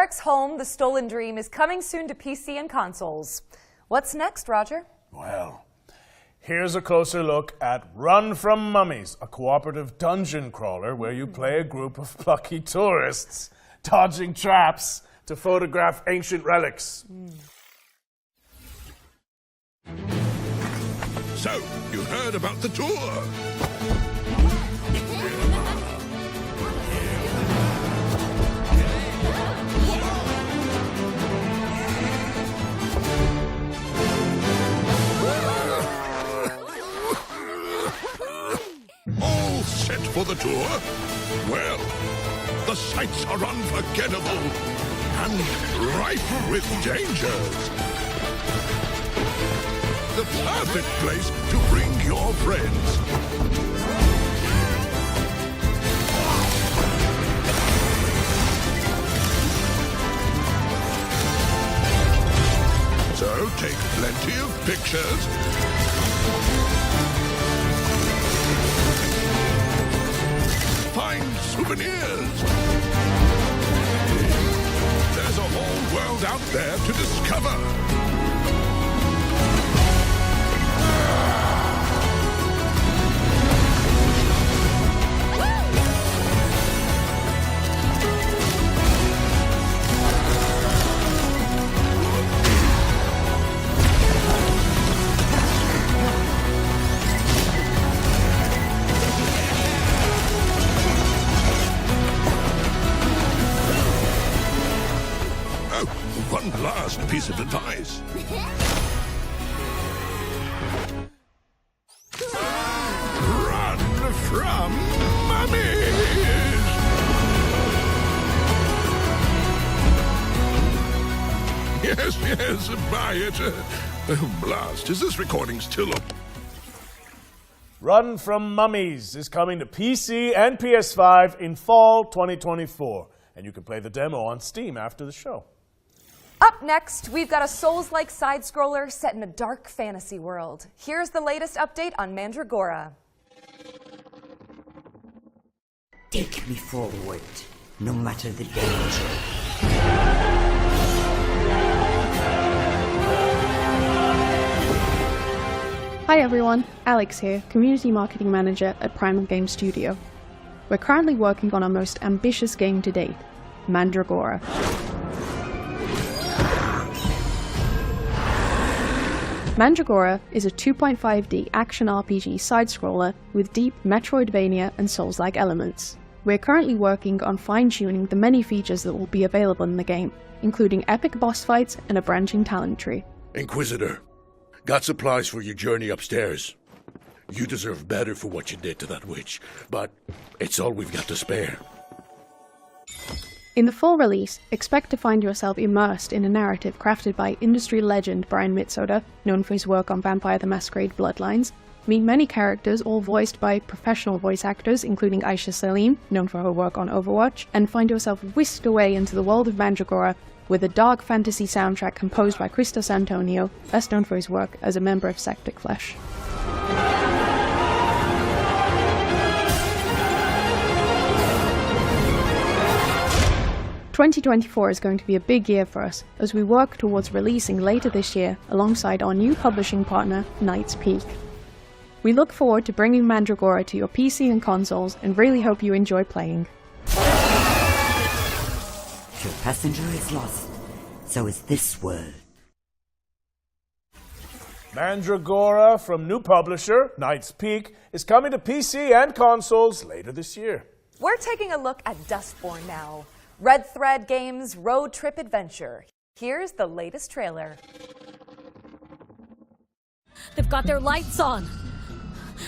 Erik's Home, The Stolen Dream is coming soon to PC and consoles. What's next, Roger? Well, here's a closer look at Run from Mummies, a cooperative dungeon crawler where you play a group of plucky tourists dodging traps to photograph ancient relics. So, you heard about the tour? All set for the tour? Well, the sights are unforgettable and rife with dangers. The perfect place to bring your friends. So take plenty of pictures. Find souvenirs. There's a whole world out there to discover. One last piece of advice. Run from mummies! Yes, buy it. Blast, is this recording still up? Run from Mummies is coming to PC and PS5 in fall 2024, and you can play the demo on Steam after the show. Up next, we've got a Souls-like side-scroller set in a dark fantasy world. Here's the latest update on Mandragora. Take me forward, no matter the danger. Hi everyone, Alex here, Community Marketing Manager at Primal Game Studio. We're currently working on our most ambitious game to date, Mandragora. Mandragora is a 2.5D action RPG side-scroller with deep Metroidvania and Souls-like elements. We're currently working on fine-tuning the many features that will be available in the game, including epic boss fights and a branching talent tree. Inquisitor, got supplies for your journey upstairs. You deserve better for what you did to that witch, but it's all we've got to spare. In the full release, expect to find yourself immersed in a narrative crafted by industry legend Brian Mitsoda, known for his work on Vampire the Masquerade Bloodlines, meet many characters all voiced by professional voice actors including Aisha Salim, known for her work on Overwatch, and find yourself whisked away into the world of Mandragora with a dark fantasy soundtrack composed by Christos Antonio, best known for his work as a member of Septic Flesh. 2024 is going to be a big year for us as we work towards releasing later this year alongside our new publishing partner, Knight's Peak. We look forward to bringing Mandragora to your PC and consoles and really hope you enjoy playing. Your passenger is lost, so is this world. Mandragora from new publisher, Knight's Peak, is coming to PC and consoles later this year. We're taking a look at Dustborne now. Red Thread Games' road trip adventure. Here's the latest trailer. They've got their lights on.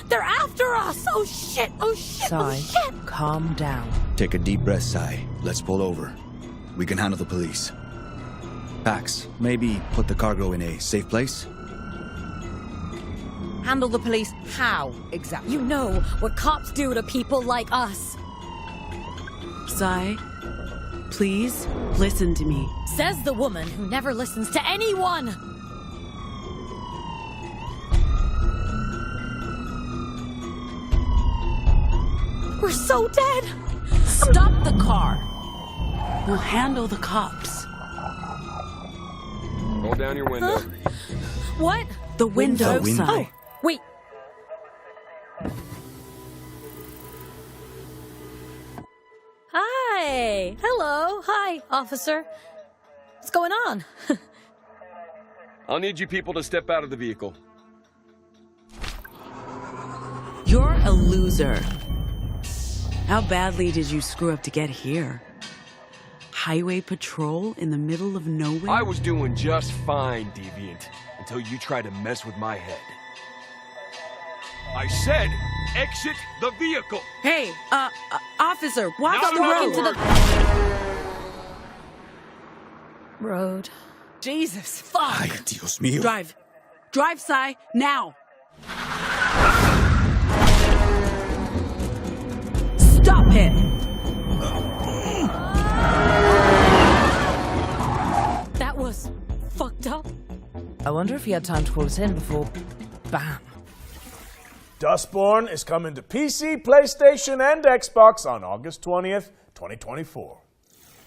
They're after us! Oh shit! Oh shit! Sai, oh shit! calm down. Take a deep breath, Sai. Let's pull over. We can handle the police. Pax, maybe put the cargo in a safe place? Handle the police how, exactly? You know what cops do to people like us. Sai, please listen to me. Says the woman who never listens to anyone! We're so dead! Stop the car! Now handle the cops. Roll down your window. What? The window, window. Sai. Oh, wait. Hi. Hello. Hi, officer. What's going on? I'll need you people to step out of the vehicle. You're a loser. How badly did you screw up to get here? Highway patrol in the middle of nowhere? I was doing just fine, Deviant, until you tried to mess with my head. I said, exit the vehicle! Hey, officer, watch Not the another road! word. Road. Jesus, fuck! Ay, Dios mío. Drive. Drive, Sai, now! Stop it! That was fucked up. I wonder if he had time to call us in before... Bam. Dustborne is coming to PC, PlayStation, and Xbox on August 20th, 2024.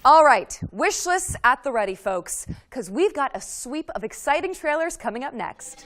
All right, wish lists at the ready, folks, because we've got a sweep of exciting trailers coming up next.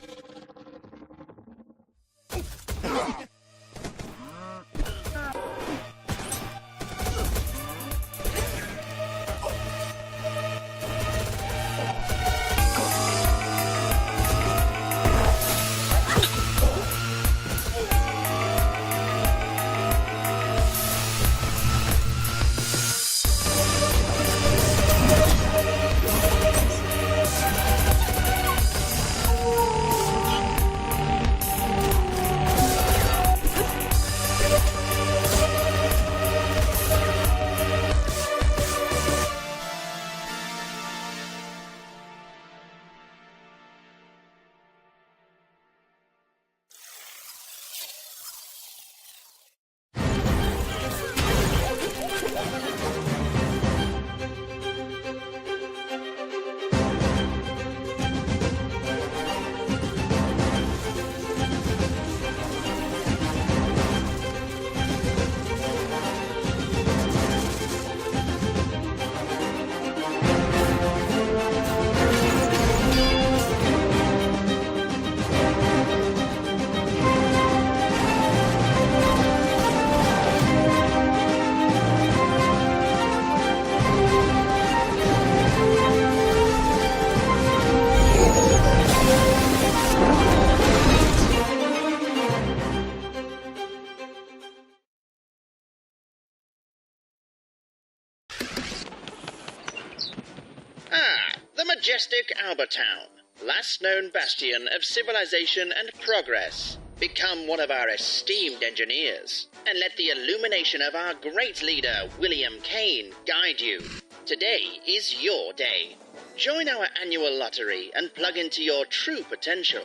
Majestic Albertown, last known bastion of civilization and progress. Become one of our esteemed engineers, and let the illumination of our great leader, William Kane, guide you. Today is your day. Join our annual lottery and plug into your true potential.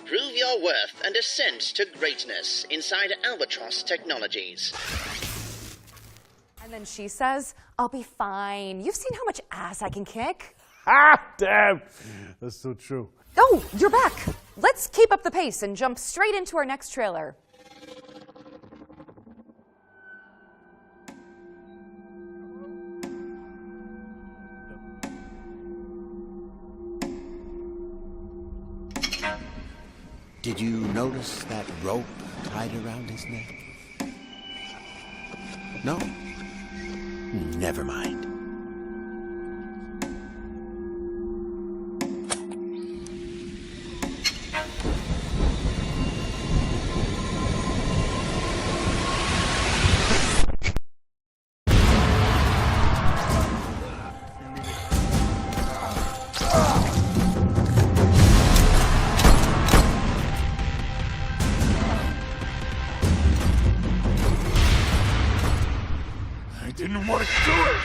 Prove your worth and ascent to greatness inside Albatross Technologies. And then she says, I'll be fine. You've seen how much ass I can kick. Ah, damn. That's so true. Oh, you're back. Let's keep up the pace and jump straight into our next trailer. Did you notice that rope tied around his neck? No? Never mind. I didn't want to do it,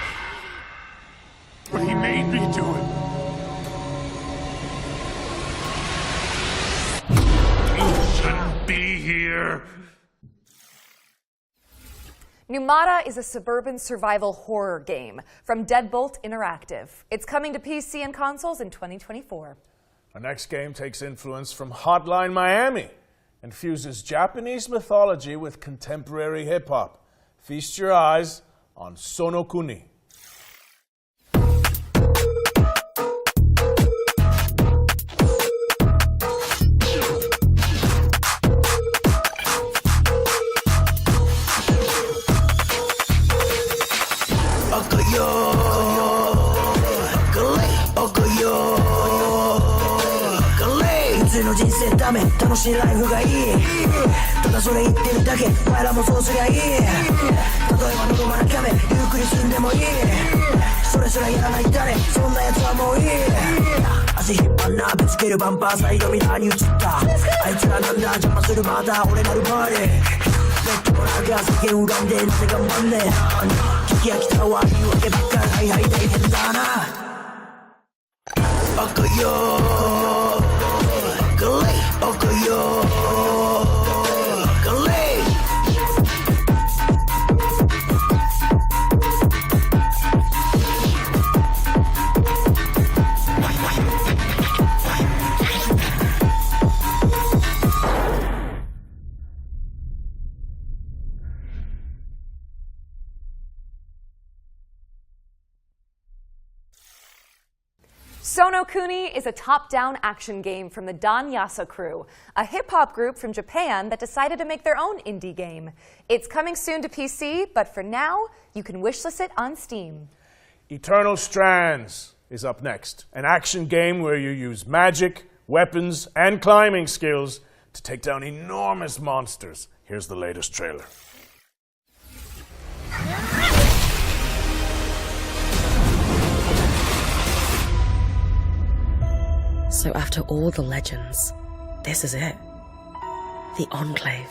but he made me do it. You shouldn't be here. Numata is a suburban survival horror game from Deadbolt Interactive. It's coming to PC and consoles in 2024. Our next game takes influence from Hotline Miami and fuses Japanese mythology with contemporary hip-hop. Feast your eyes on Sonokuni. 俺の人生ダメ楽しいライフがいいただそれ言ってるだけお前らもそうすりゃいい例えば喉まらキャメゆっくり住んでもいいそれすらやらない誰そんなやつはもういい足引っ張んなぶつけるバンパーサイドミラーに映ったあいつらなんだ邪魔するまだ俺なるバーでネットもなんか世間恨んでなぜ頑張んねえ聞き飽きたわ言い訳ばっかはいはい大変だなバカよバカよSonokuni is a top-down action game from the Danyasa crew, a hip-hop group from Japan that decided to make their own indie game. It's coming soon to PC, but for now, you can wishlist it on Steam. Eternal Strands is up next, an action game where you use magic, weapons, and climbing skills to take down enormous monsters. Here's the latest trailer. So after all the legends, this is it. The Enclave.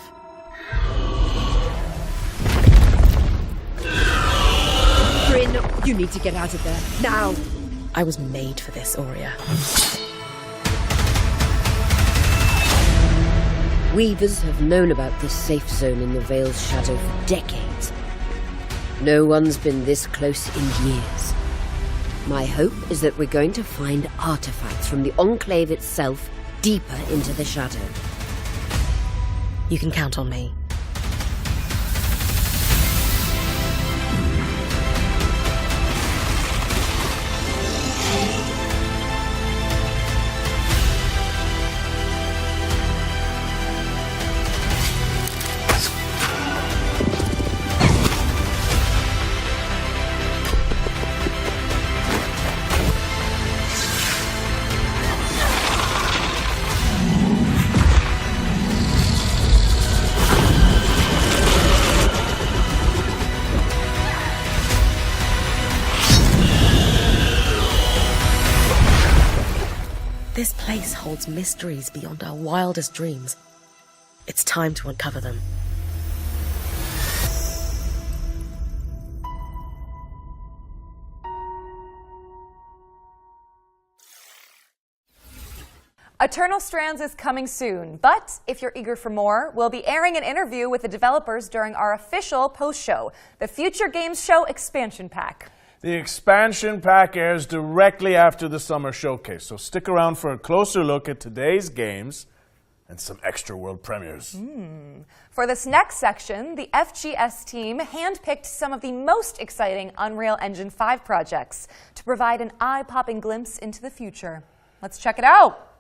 Bryn, you need to get out of there, now! I was made for this, Aurea. Weavers have known about this safe zone in the Vale's shadow for decades. No one's been this close in years. My hope is that we're going to find artifacts from the Enclave itself deeper into the shadow. You can count on me. This place holds mysteries beyond our wildest dreams. It's time to uncover them. Eternal Strands is coming soon, but if you're eager for more, we'll be airing an interview with the developers during our official post-show, the Future Games Show Expansion Pack. The expansion pack airs directly after the summer showcase, so stick around for a closer look at today's games and some extra world premieres. For this next section, the FGS team handpicked some of the most exciting Unreal Engine 5 projects to provide an eye-popping glimpse into the future. Let's check it out.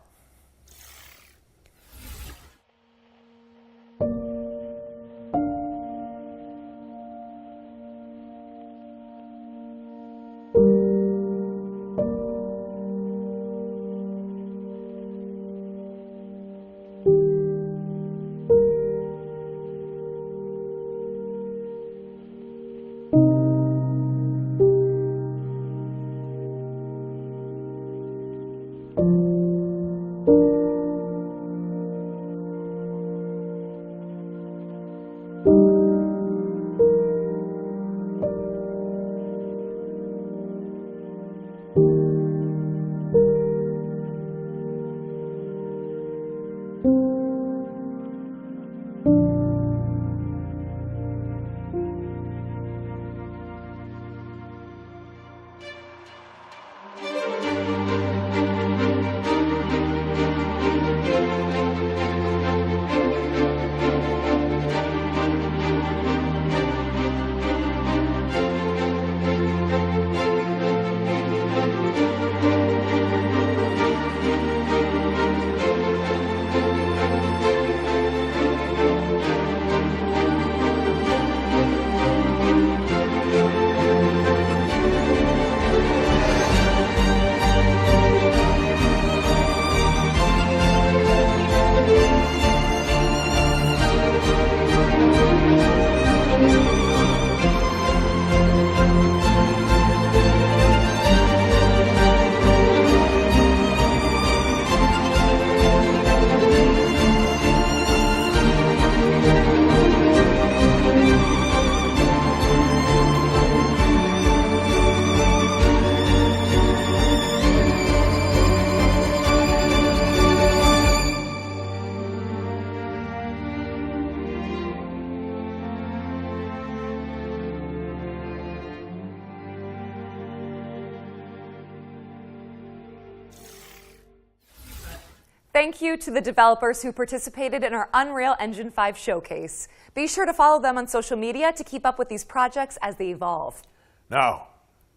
thank you to the developers who participated in our Unreal Engine 5 showcase. Be sure to follow them on social media to keep up with these projects as they evolve. Now,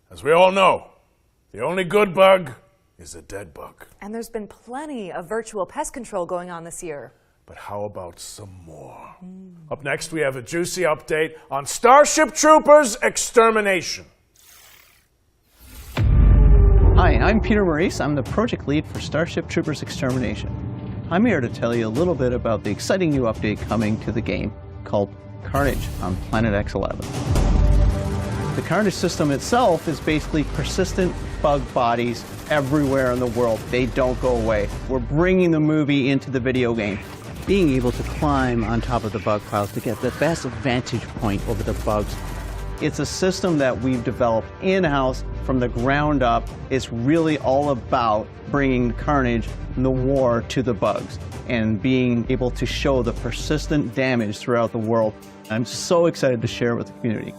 as we all know, the only good bug is a dead bug. And there's been plenty of virtual pest control going on this year. But how about some more? Up next, we have a juicy update on Starship Troopers Extermination. Hi, I'm Peter Maurice. I'm the project lead for Starship Troopers Extermination. I'm here to tell you a little bit about the exciting new update coming to the game called Carnage on Planet X11. The Carnage system itself is basically persistent bug bodies everywhere in the world. They don't go away. We're bringing the movie into the video game. Being able to climb on top of the bug piles to get the best vantage point over the bugs. It's a system that we've developed in-house from the ground up. It's really all about bringing carnage and the war to the bugs and being able to show the persistent damage throughout the world. I'm so excited to share it with the community.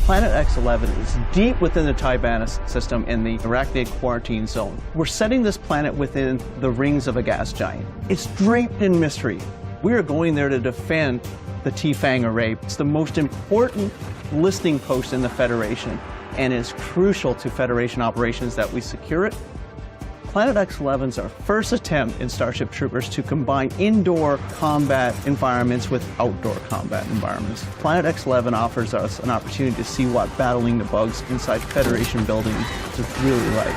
Planet X11 is deep within the Tibanus system in the Arachnid Quarantine Zone. We're setting this planet within the rings of a gas giant. It's draped in mystery. We are going there to defend the T-Fang array. It's the most important listening post in the Federation, and it's crucial to Federation operations that we secure it. Planet X11 is our first attempt in Starship Troopers to combine indoor combat environments with outdoor combat environments. Planet X11 offers us an opportunity to see what battling the bugs inside Federation buildings is really like.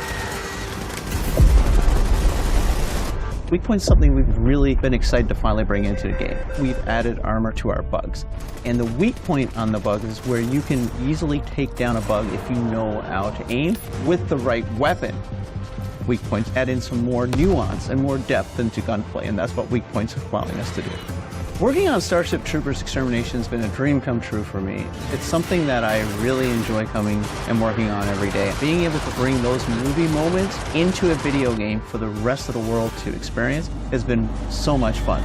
Weak Point's something we've really been excited to finally bring into the game. We've added armor to our bugs. And the weak point on the bugs is where you can easily take down a bug if you know how to aim with the right weapon. Weak Points add in some more nuance and more depth into gunplay, and that's what Weak Points is allowing us to do. Working on Starship Troopers Extermination has been a dream come true for me. It's something that I really enjoy coming and working on every day. Being able to bring those movie moments into a video game for the rest of the world to experience has been so much fun.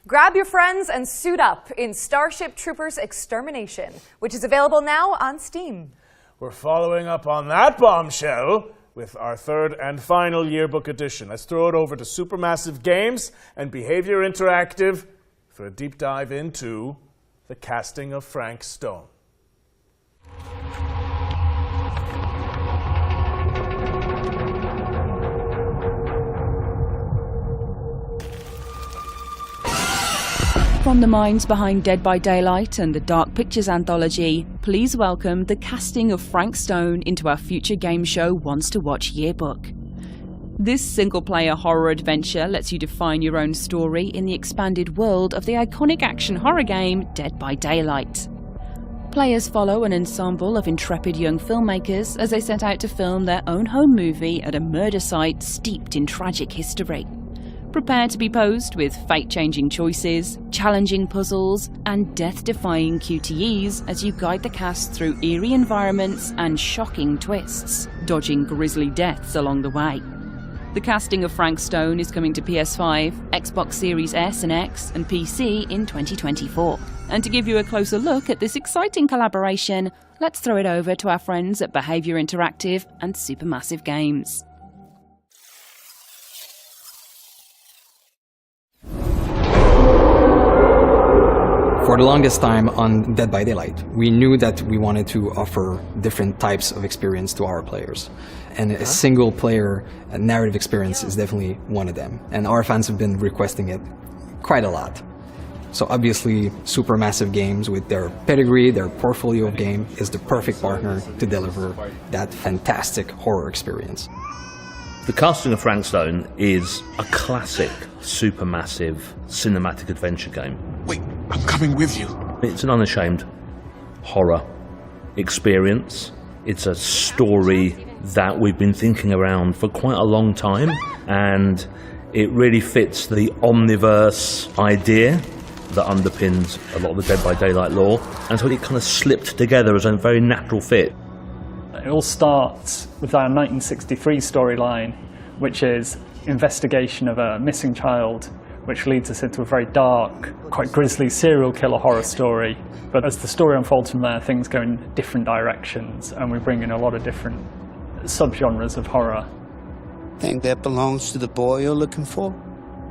Grab your friends and suit up in Starship Troopers Extermination, which is available now on Steam. We're following up on that bombshell with our third and final yearbook edition. Let's throw it over to Supermassive Games and Behavior Interactive for a deep dive into the casting of Frank Stone. From the minds behind Dead by Daylight and the Dark Pictures anthology, please welcome the casting of Frank Stone into our future game show Wants to Watch yearbook. This single-player horror adventure lets you define your own story in the expanded world of the iconic action horror game Dead by Daylight. Players follow an ensemble of intrepid young filmmakers as they set out to film their own home movie at a murder site steeped in tragic history. Prepare to be posed with fate-changing choices, challenging puzzles, and death-defying QTEs as you guide the cast through eerie environments and shocking twists, dodging grisly deaths along the way. The casting of Frank Stone is coming to PS5, Xbox Series S and X, and PC in 2024. And to give you a closer look at this exciting collaboration, let's throw it over to our friends at Behavior Interactive and Supermassive Games. For the longest time on Dead by Daylight, we knew that we wanted to offer different types of experience to our players. And a single player narrative experience is definitely one of them. And our fans have been requesting it quite a lot. So obviously, Supermassive Games, with their pedigree, their portfolio of game, is the perfect partner to deliver that fantastic horror experience. The casting of Frank Stone is a classic Supermassive cinematic adventure game. Wait, I'm coming with you. It's an unashamed horror experience. It's a story that we've been thinking around for quite a long time, and it really fits the omniverse idea that underpins a lot of the Dead by Daylight lore, and so it kind of slipped together as a very natural fit. It all starts with our 1963 storyline, which is investigation of a missing child which leads us into a very dark, quite grisly serial killer horror story. But as the story unfolds from there, things go in different directions, and we bring in a lot of different subgenres of horror. Think that belongs to the boy you're looking for?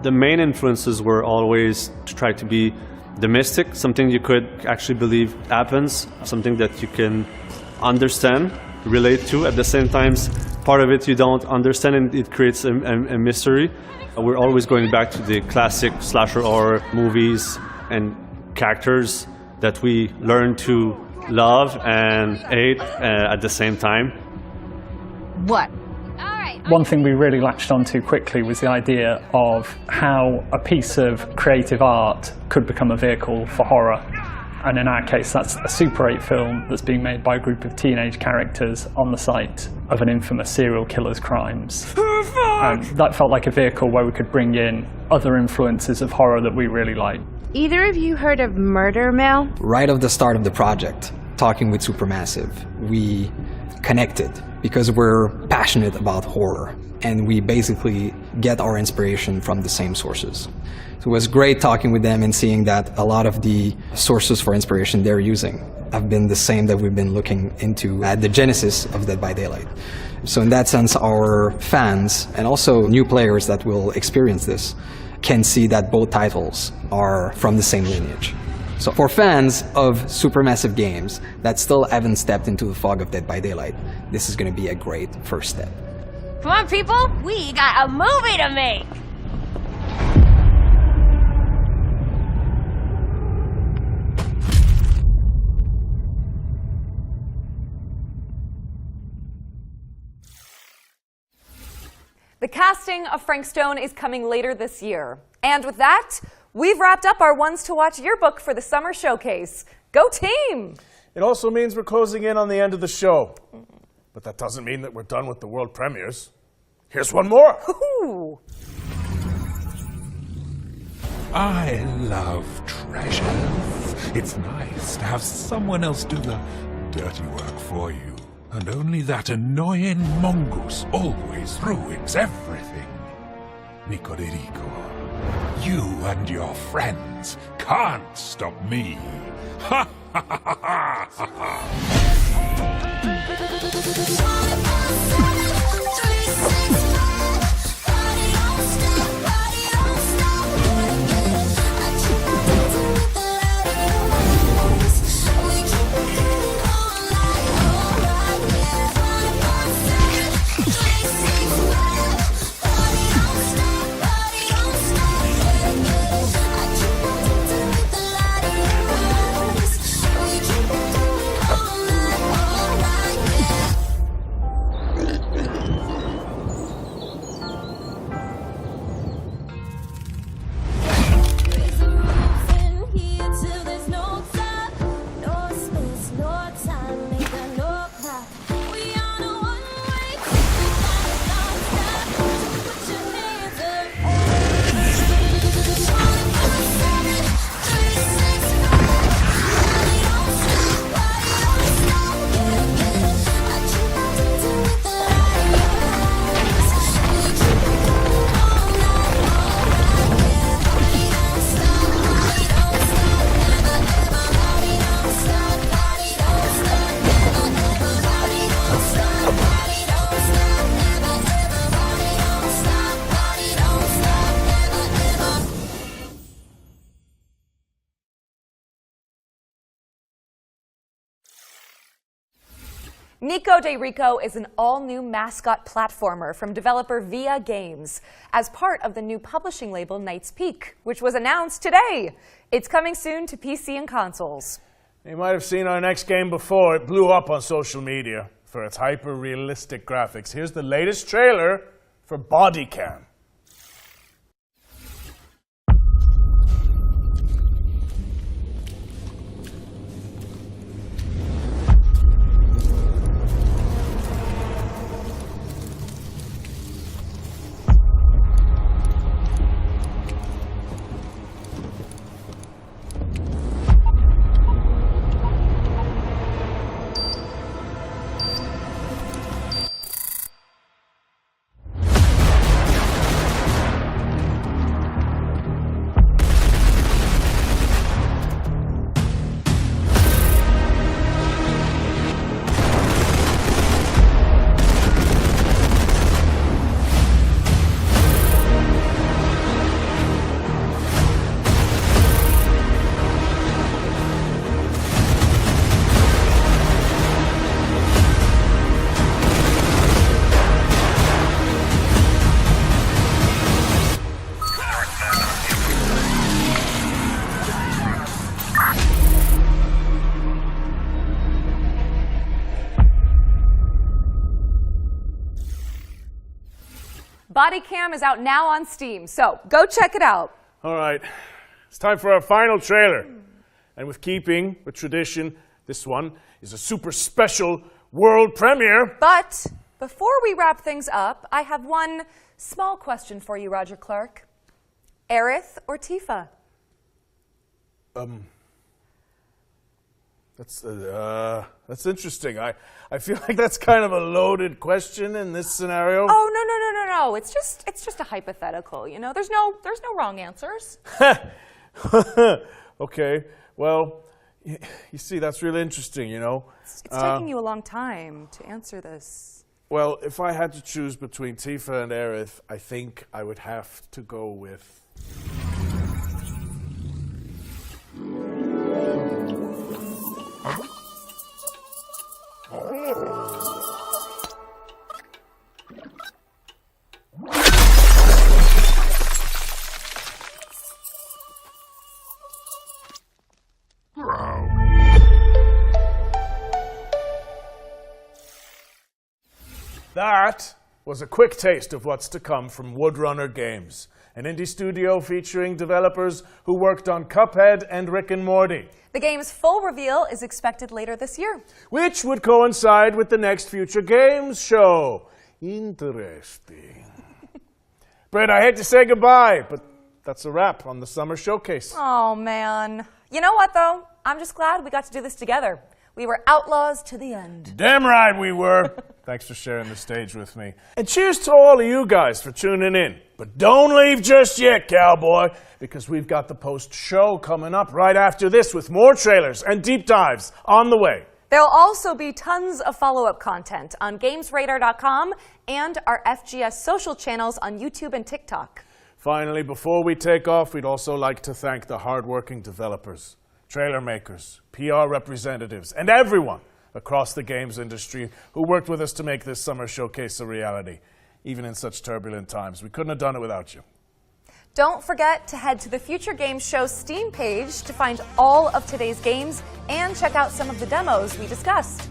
The main influences were always to try to be the mystic, something you could actually believe happens, something that you can understand, relate to. At the same time, part of it you don't understand and it creates a mystery. We're always going back to the classic slasher horror movies and characters that we learn to love and hate at the same time. What? One thing we really latched onto quickly was the idea of how a piece of creative art could become a vehicle for horror. And in our case, that's a Super 8 film that's being made by a group of teenage characters on the site of an infamous serial killer's crimes. And that felt like a vehicle where we could bring in other influences of horror that we really like. Either of you heard of Murder Mill? Right at the start of the project, talking with Supermassive, we connected because we're passionate about horror and we basically get our inspiration from the same sources. So it was great talking with them and seeing that a lot of the sources for inspiration they're using have been the same that we've been looking into at the genesis of Dead by Daylight. So in that sense, our fans and also new players that will experience this can see that both titles are from the same lineage. So for fans of supermassive games that still haven't stepped into the fog of Dead by Daylight, this is going to be a great first step. Come on, people! We got a movie to make! The casting of Frank Stone is coming later this year. And with that, we've wrapped up our Ones to Watch yearbook for the summer showcase. Go team! It also means we're closing in on the end of the show. But that doesn't mean that we're done with the world premieres. Here's one more. Ooh. I love treasures. It's nice to have someone else do the dirty work for you. And only that annoying mongoose always ruins everything. Nicoririco, you and your friends can't stop me. Ha ha ha ha ha ha! Nico de Rico is an all-new mascot platformer from developer Via Games as part of the new publishing label Knight's Peak, which was announced today. It's coming soon to PC and consoles. You might have seen our next game before. It blew up on social media for its hyper-realistic graphics. Here's the latest trailer for Body Cam. Body Cam is out now on Steam, so go check it out. All right, it's time for our final trailer. And with keeping with tradition, this one is a super special world premiere. But before we wrap things up, I have one small question for you, Roger Clark. Aerith or Tifa? That's interesting. I feel like that's kind of a loaded question in this scenario. Oh, no. It's just a hypothetical, you know? There's no wrong answers. Okay, well, you see, that's really interesting, you know? It's taking you a long time to answer this. Well, if I had to choose between Tifa and Aerith, I think I would have to go with... That was a quick taste of what's to come from Woodrunner Games, an indie studio featuring developers who worked on Cuphead and Rick and Morty. The game's full reveal is expected later this year, which would coincide with the next Future Games show. Interesting. Britt, I hate to say goodbye, but that's a wrap on the Summer Showcase. Oh, man. You know what, though? I'm just glad we got to do this together. We were outlaws to the end. Damn right we were. Thanks for sharing the stage with me. And cheers to all of you guys for tuning in. But don't leave just yet, cowboy, because we've got the post-show coming up right after this with more trailers and deep dives on the way. There'll also be tons of follow-up content on GamesRadar.com and our FGS social channels on YouTube and TikTok. Finally, before we take off, we'd also like to thank the hardworking developers, trailer makers, PR representatives, and everyone across the games industry who worked with us to make this Summer Showcase a reality. Even in such turbulent times, we couldn't have done it without you. Don't forget to head to the Future Games Show Steam page to find all of today's games and check out some of the demos we discussed.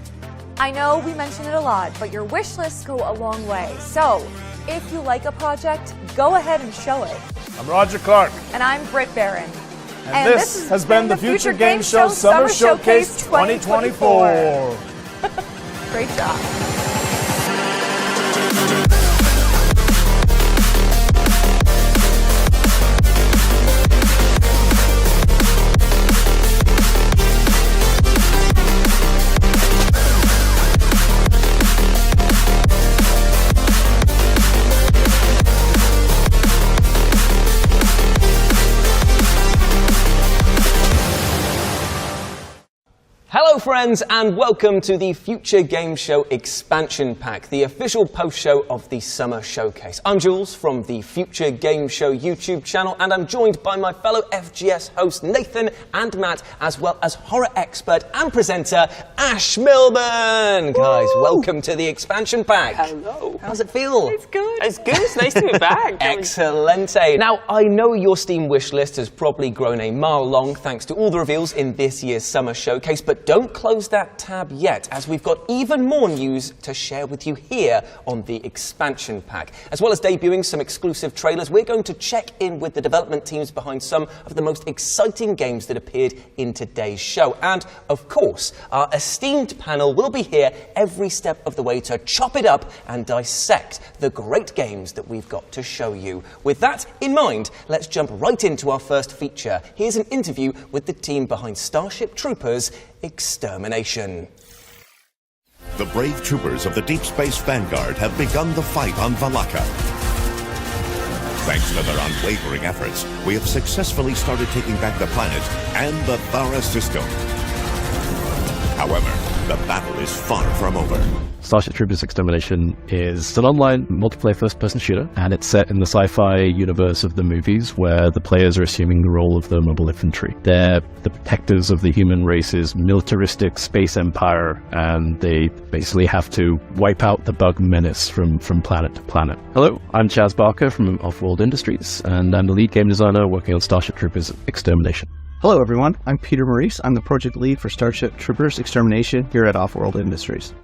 I know we mention it a lot, but your wish lists go a long way. So, if you like a project, go ahead and show it. I'm Roger Clark. And I'm Britt Barron. And this has been the Future Games Show Summer Showcase 2024. Great job. Hello friends and welcome to the Future Game Show Expansion Pack, the official post-show of the Summer Showcase. I'm Jules from the Future Game Show YouTube channel and I'm joined by my fellow FGS hosts Nathan and Matt, as well as horror expert and presenter Ash Milburn. Guys, welcome to the Expansion Pack. Hello. How's it feel? It's good. It's good. It's nice to be back. Excellente. Now, I know your Steam wish list has probably grown a mile long thanks to all the reveals in this year's Summer Showcase, but don't close that tab yet, as we've got even more news to share with you here on the Expansion Pack. As well as debuting some exclusive trailers, we're going to check in with the development teams behind some of the most exciting games that appeared in today's show. And, of course, our esteemed panel will be here every step of the way to chop it up and dissect the great games that we've got to show you. With that in mind, let's jump right into our first feature. Here's an interview with the team behind Starship Troopers Extermination. The brave troopers of the Deep Space Vanguard have begun the fight on Valaka. Thanks to their unwavering efforts, we have successfully started taking back the planet and the Thara system. However, the battle is far from over. Starship Troopers Extermination is an online multiplayer first-person shooter, and it's set in the sci-fi universe of the movies, where the players are assuming the role of the mobile infantry. They're the protectors of the human race's militaristic space empire, and they basically have to wipe out the bug menace from planet to planet. Hello, I'm Chaz Barker from Off-World Industries, and I'm the lead game designer working on Starship Troopers Extermination. Hello everyone, I'm Peter Maurice. I'm the project lead for Starship Troopers Extermination here at Off-World Industries.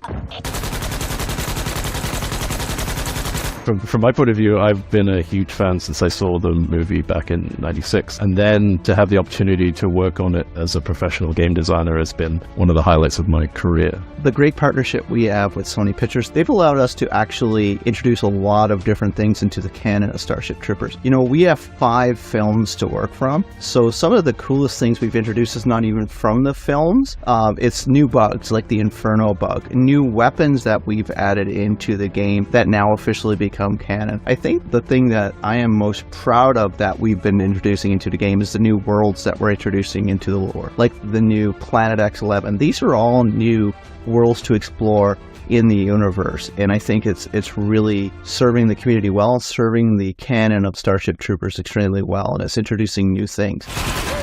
From my point of view, I've been a huge fan since I saw the movie back in '96, and then to have the opportunity to work on it as a professional game designer has been one of the highlights of my career. The great partnership we have with Sony Pictures, they've allowed us to actually introduce a lot of different things into the canon of Starship Troopers. You know, we have 5 films to work from, so some of the coolest things we've introduced is not even from the films. It's new bugs like the Inferno bug, new weapons that we've added into the game that now officially become canon. I think the thing that I am most proud of that we've been introducing into the game is the new worlds that we're introducing into the lore, like the new Planet X11. These are all new worlds to explore in the universe, and I think it's really serving the community well, serving the canon of Starship Troopers extremely well, and it's introducing new things.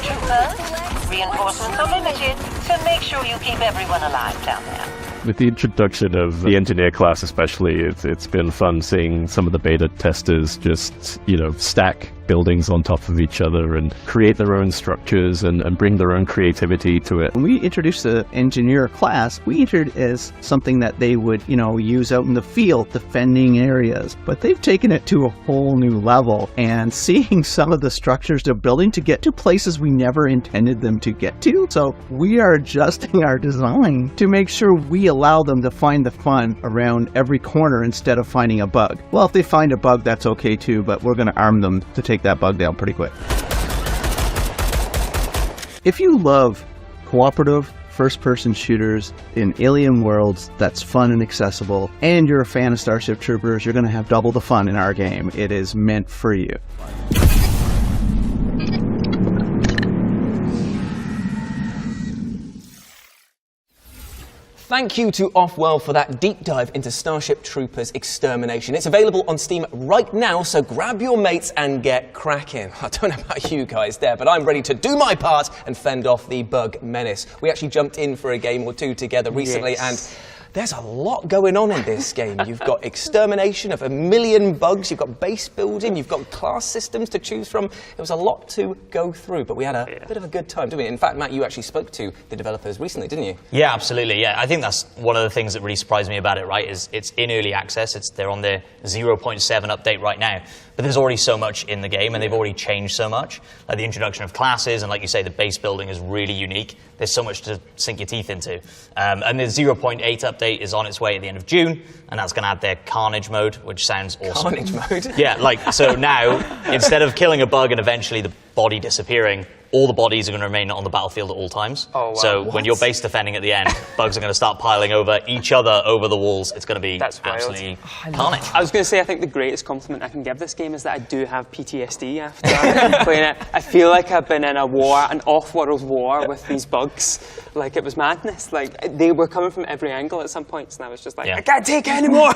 Troopers, reinforcements are limited, so make sure you keep everyone alive down there. With the introduction of the engineer class especially, it's been fun seeing some of the beta testers just, stack buildings on top of each other and create their own structures and bring their own creativity to it. When we introduced the engineer class, we entered as something that they would, use out in the field, defending areas. But they've taken it to a whole new level, and seeing some of the structures they're building to get to places we never intended them to get to. So we are adjusting our design to make sure we allow them to find the fun around every corner instead of finding a bug. Well, if they find a bug, that's okay too, but we're going to arm them to take that bug down pretty quick. If you love cooperative first-person shooters in alien worlds that's fun and accessible, and you're a fan of Starship Troopers, you're going to have double the fun in our game. It is meant for you. Thank you to Offworld for that deep dive into Starship Troopers Extermination. It's available on Steam right now, so grab your mates and get cracking. I don't know about you guys there, but I'm ready to do my part and fend off the bug menace. We actually jumped in for a game or two together recently, and there's a lot going on in this game. You've got extermination of 1 million bugs, you've got base building, you've got class systems to choose from. It was a lot to go through, but we had a bit of a good time, didn't we? In fact, Matt, you actually spoke to the developers recently, didn't you? Yeah, absolutely. Yeah, I think that's one of the things that really surprised me about it, right, is it's in early access. They're on their 0.7 update right now. But there's already so much in the game, and they've already changed so much. Like the introduction of classes, and like you say, the base building is really unique. There's so much to sink your teeth into. And the 0.8 update is on its way at the end of June, and that's going to add their Carnage mode, which sounds awesome. Carnage mode? Yeah, so now, instead of killing a bug and eventually the body disappearing, all the bodies are going to remain on the battlefield at all times. Oh, wow. So when you're base defending at the end, bugs are going to start piling over each other over the walls. It's going to be absolutely carnage. I was going to say, I think the greatest compliment I can give this game is that I do have PTSD after playing it. I feel like I've been in a war, an off-world war with these bugs. Like, it was madness. Like, they were coming from every angle at some points, and I was just like, I can't take it anymore!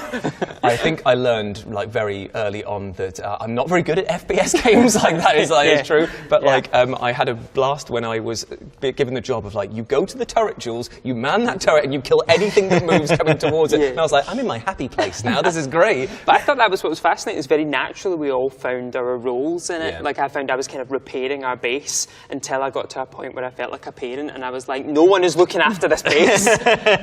I think I learned, like, very early on that I'm not very good at FPS games. Like, that is true. But, I had a blast when I was given the job of, like, you go to the turret, Jules, you man that turret, and you kill anything that moves coming towards it. And I was like, I'm in my happy place now. This is great. But I thought that was what was fascinating. It's very natural we all found our roles in it. Like, I found I was kind of repairing our base until I got to a point where I felt like a parent, and I was like, no one is looking after this base.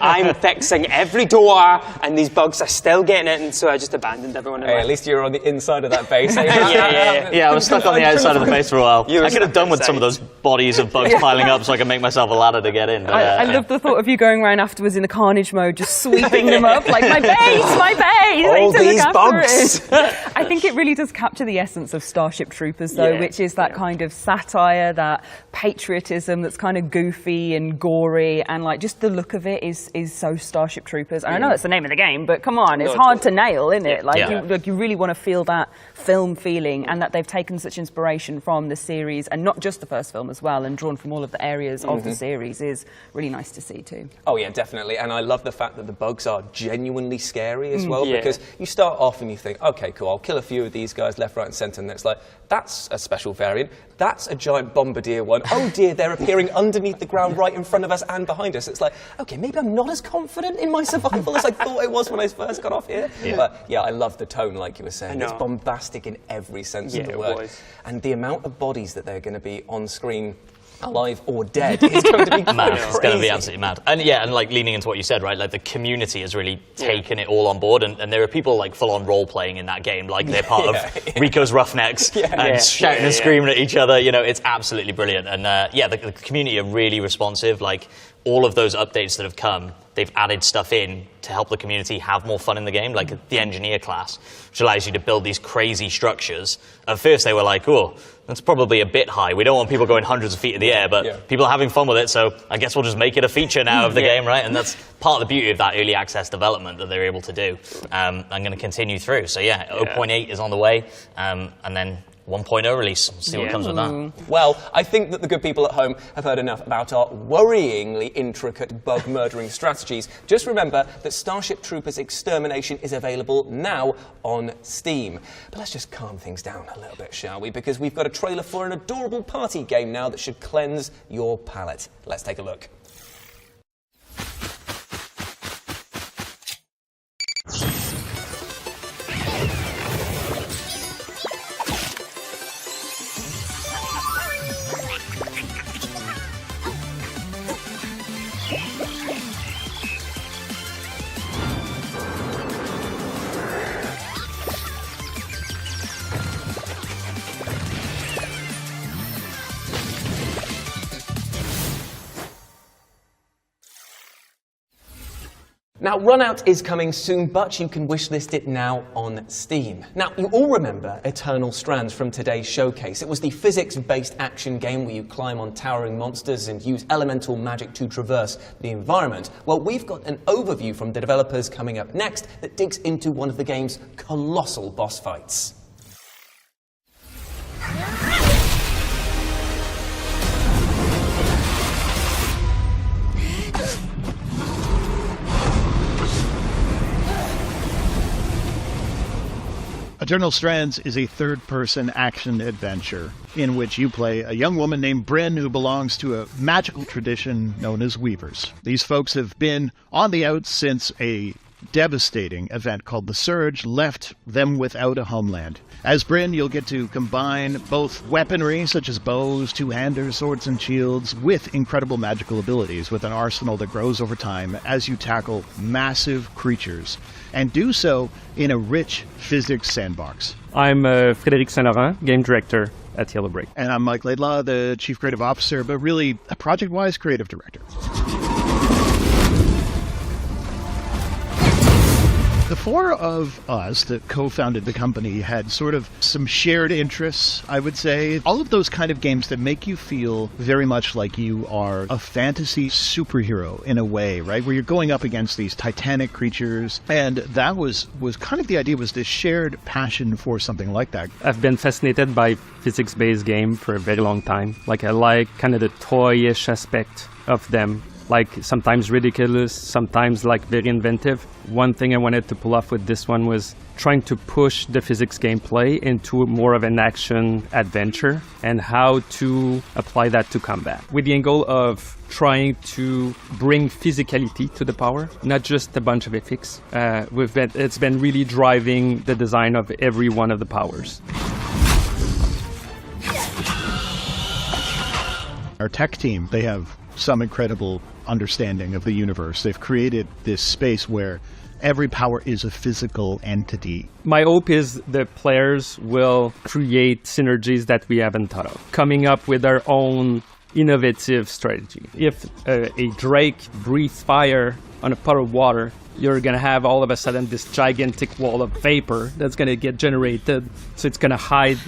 I'm fixing every door, and these bugs are still getting it, and so I just abandoned everyone. Hey, at least you're on the inside of that base. Yeah, I was stuck on the outside of the base for a while. I could have done with some of those bodies of bugs piling up so I could make myself a ladder to get in. But, I love the thought of you going around afterwards in the Carnage mode, just sweeping them up, like, my base! All these bugs! I think it really does capture the essence of Starship Troopers, though, which is that kind of satire, that patriotism that's kind of goofy and gory, and, like, just the look of it is so Starship Troopers. And I know that's the name of the game, but come on, it's hard to nail, isn't it? Like, you really want to feel that film feeling, and that they've taken such inspiration from the series, and not just the first film as well, and drawn from all of the areas of the series is really nice to see too. Oh yeah, definitely. And I love the fact that the bugs are genuinely scary as well, because you start off and you think, okay, cool, I'll kill a few of these guys left, right and centre, and it's like, that's a special variant, that's a giant bombardier one, oh dear, they're appearing underneath the ground right in front of us and behind us. It's like, okay, maybe I'm not as confident in my survival as I thought I was when I first got off here. But yeah, I love the tone, like you were saying. It's bombastic in every sense of the word. And the amount of bodies that they're going to be on screen alive or dead. It's going to be mad. crazy. It's going to be absolutely mad. And yeah, and like leaning into what you said, right? Like the community has really taken it all on board, and there are people like full on role playing in that game, like they're part of Rico's Roughnecks and shouting and screaming at each other. You know, it's absolutely brilliant. And the community are really responsive. Like all of those updates that have come, they've added stuff in to help the community have more fun in the game, like the engineer class, which allows you to build these crazy structures. At first they were like, oh, that's probably a bit high. We don't want people going hundreds of feet in the air, but people are having fun with it, so I guess we'll just make it a feature now of the game, right? And that's part of the beauty of that early access development that they're able to do. I'm going to continue through. So 0.8 is on the way, and then 1.0 release. We'll see what comes with that. Well, I think that the good people at home have heard enough about our worryingly intricate bug-murdering strategies. Just remember that Starship Troopers Extermination is available now on Steam. But let's just calm things down a little bit, shall we? Because we've got a trailer for an adorable party game now that should cleanse your palate. Let's take a look. Now, Runout is coming soon, but you can wishlist it now on Steam. Now, you all remember Eternal Strands from today's showcase. It was the physics-based action game where you climb on towering monsters and use elemental magic to traverse the environment. Well, we've got an overview from the developers coming up next that digs into one of the game's colossal boss fights. Eternal Strands is a third-person action adventure in which you play a young woman named Bryn who belongs to a magical tradition known as Weavers. These folks have been on the outs since a devastating event called the Surge left them without a homeland. As Bryn, you'll get to combine both weaponry, such as bows, two-handers, swords, and shields, with incredible magical abilities, with an arsenal that grows over time as you tackle massive creatures, and do so in a rich physics sandbox. I'm Frédéric Saint-Laurent, game director at Yellow Brick. And I'm Mike Laidlaw, the chief creative officer, but really a project-wise creative director. The four of us that co-founded the company had sort of some shared interests, I would say. All of those kind of games that make you feel very much like you are a fantasy superhero in a way, right? Where you're going up against these titanic creatures. And that was kind of the idea, was this shared passion for something like that. I've been fascinated by physics-based game for a very long time. Like I like kind of the toyish aspect of them. Like sometimes ridiculous, sometimes like very inventive. One thing I wanted to pull off with this one was trying to push the physics gameplay into more of an action adventure and how to apply that to combat. With the angle of trying to bring physicality to the power, not just a bunch of ethics. It's been really driving the design of every one of the powers. Our tech team, they have some incredible understanding of the universe. They've created this space where every power is a physical entity. My hope is the players will create synergies that we haven't thought of, coming up with our own innovative strategy. If a drake breathes fire on a pot of water, you're going to have all of a sudden this gigantic wall of vapor that's going to get generated, so it's going to hide.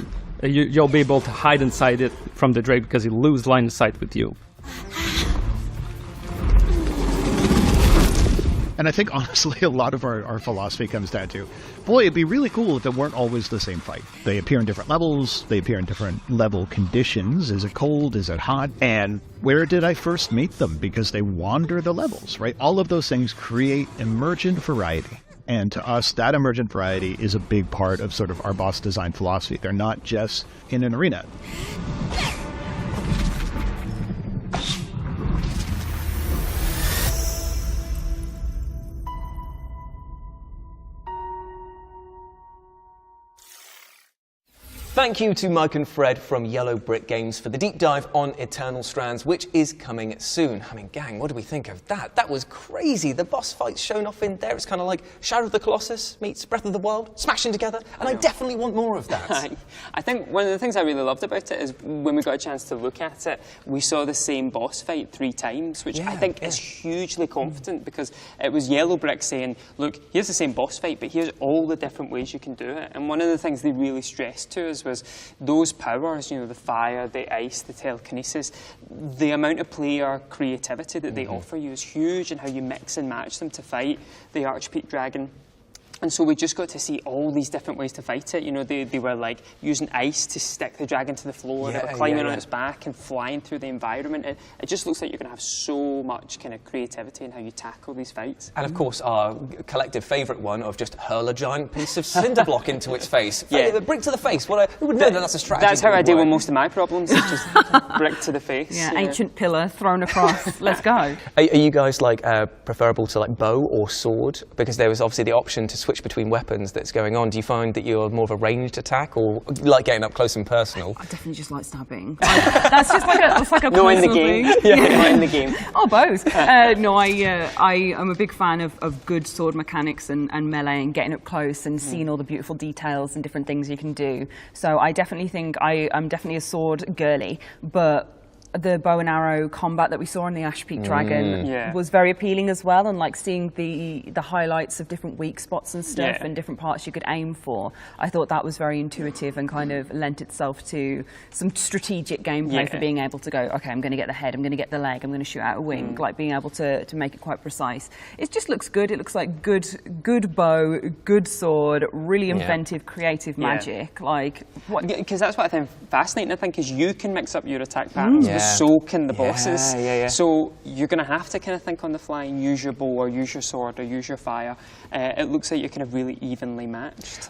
You'll be able to hide inside it from the drake because he'll lose line of sight with you. And I think, honestly, a lot of our philosophy comes down to, boy, it'd be really cool if it weren't always the same fight. They appear in different levels, they appear in different level conditions. Is it cold? Is it hot? And where did I first meet them? Because they wander the levels, right? All of those things create emergent variety. And to us, that emergent variety is a big part of sort of our boss design philosophy. They're not just in an arena. thank you to Mike and Fred from Yellow Brick Games for the deep dive on Eternal Strands, which is coming soon. I mean, gang, what do we think of that? That was crazy. The boss fights shown off in there. It's kind of like Shadow of the Colossus meets Breath of the Wild, smashing together, and I definitely want more of that. I think one of the things I really loved about it is when we got a chance to look at it, we saw the same boss fight 3 times, which I think is hugely confident, because it was Yellow Brick saying, look, here's the same boss fight, but here's all the different ways you can do it. And one of the things they really stressed to us was those powers, you know, the fire, the ice, the telekinesis, the amount of player creativity that they offer you is huge, and how you mix and match them to fight the Archpeak Dragon. And so we just got to see all these different ways to fight it. You know, they were like using ice to stick the dragon to the floor. They were climbing on its back and flying through the environment. It just looks like you're going to have so much kind of creativity in how you tackle these fights. And of course, our collective favourite one of just hurl a giant piece of cinder block into its face. The brick to the face. Who would know that's a strategy? That's how I deal with most of my problems. It's just brick to the face. Yeah, ancient pillar thrown across. Let's go. Are you guys like preferable to like bow or sword? Because there was obviously the option to switch between weapons that's going on. Do you find that you're more of a ranged attack, or like getting up close and personal? I definitely just like stabbing. That's just like a no in the game. No in the game. Oh, both. No, I am a big fan of good sword mechanics and melee and getting up close and seeing all the beautiful details and different things you can do. So I definitely think I'm definitely a sword girly, but the bow and arrow combat that we saw in the Ashpeak Dragon was very appealing as well, and like seeing the highlights of different weak spots and stuff and different parts you could aim for. I thought that was very intuitive and kind of lent itself to some strategic gameplay for being able to go, okay, I'm going to get the head, I'm going to get the leg, I'm going to shoot out a wing, like being able to make it quite precise. It just looks good. It looks like good bow, good sword, really inventive, creative magic. Like what? Because that's what I find fascinating. I think is you can mix up your attack patterns. So can the bosses. So you're going to have to kind of think on the fly and use your bow or use your sword or use your fire. It looks like you're kind of really evenly matched.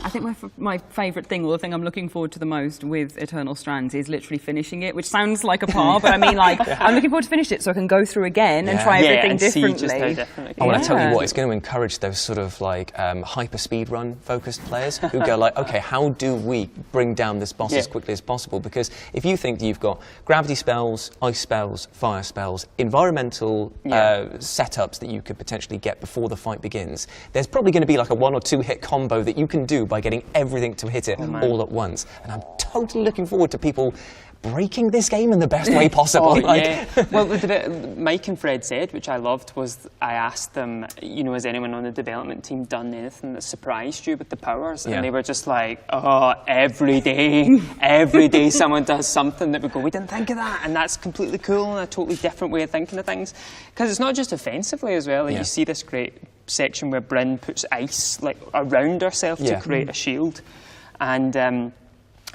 I think my favourite thing, or the thing I'm looking forward to the most with Eternal Strands, is literally finishing it, which sounds like a par, but I mean, like, I'm looking forward to finish it so I can go through again and try everything differently. I want to tell you what, it's going to encourage those sort of like hyper speed run focused players who go like, okay, how do we bring down this boss as quickly as possible? Because if you think that you've got gravity spells, ice spells, fire spells, environmental setups that you could potentially get before the fight begins, there's probably going to be like a 1 or 2 hit combo that you can do by getting everything to hit it all at once. And I'm totally looking forward to people breaking this game in the best way possible. Well, the bit Mike and Fred said, which I loved, was I asked them, you know, has anyone on the development team done anything that surprised you with the powers? And they were just like, oh, every day someone does something that we go, we didn't think of that. And that's completely cool and a totally different way of thinking of things. Because it's not just offensively as well. Like you see this great section where Bryn puts ice like around herself to create a shield. And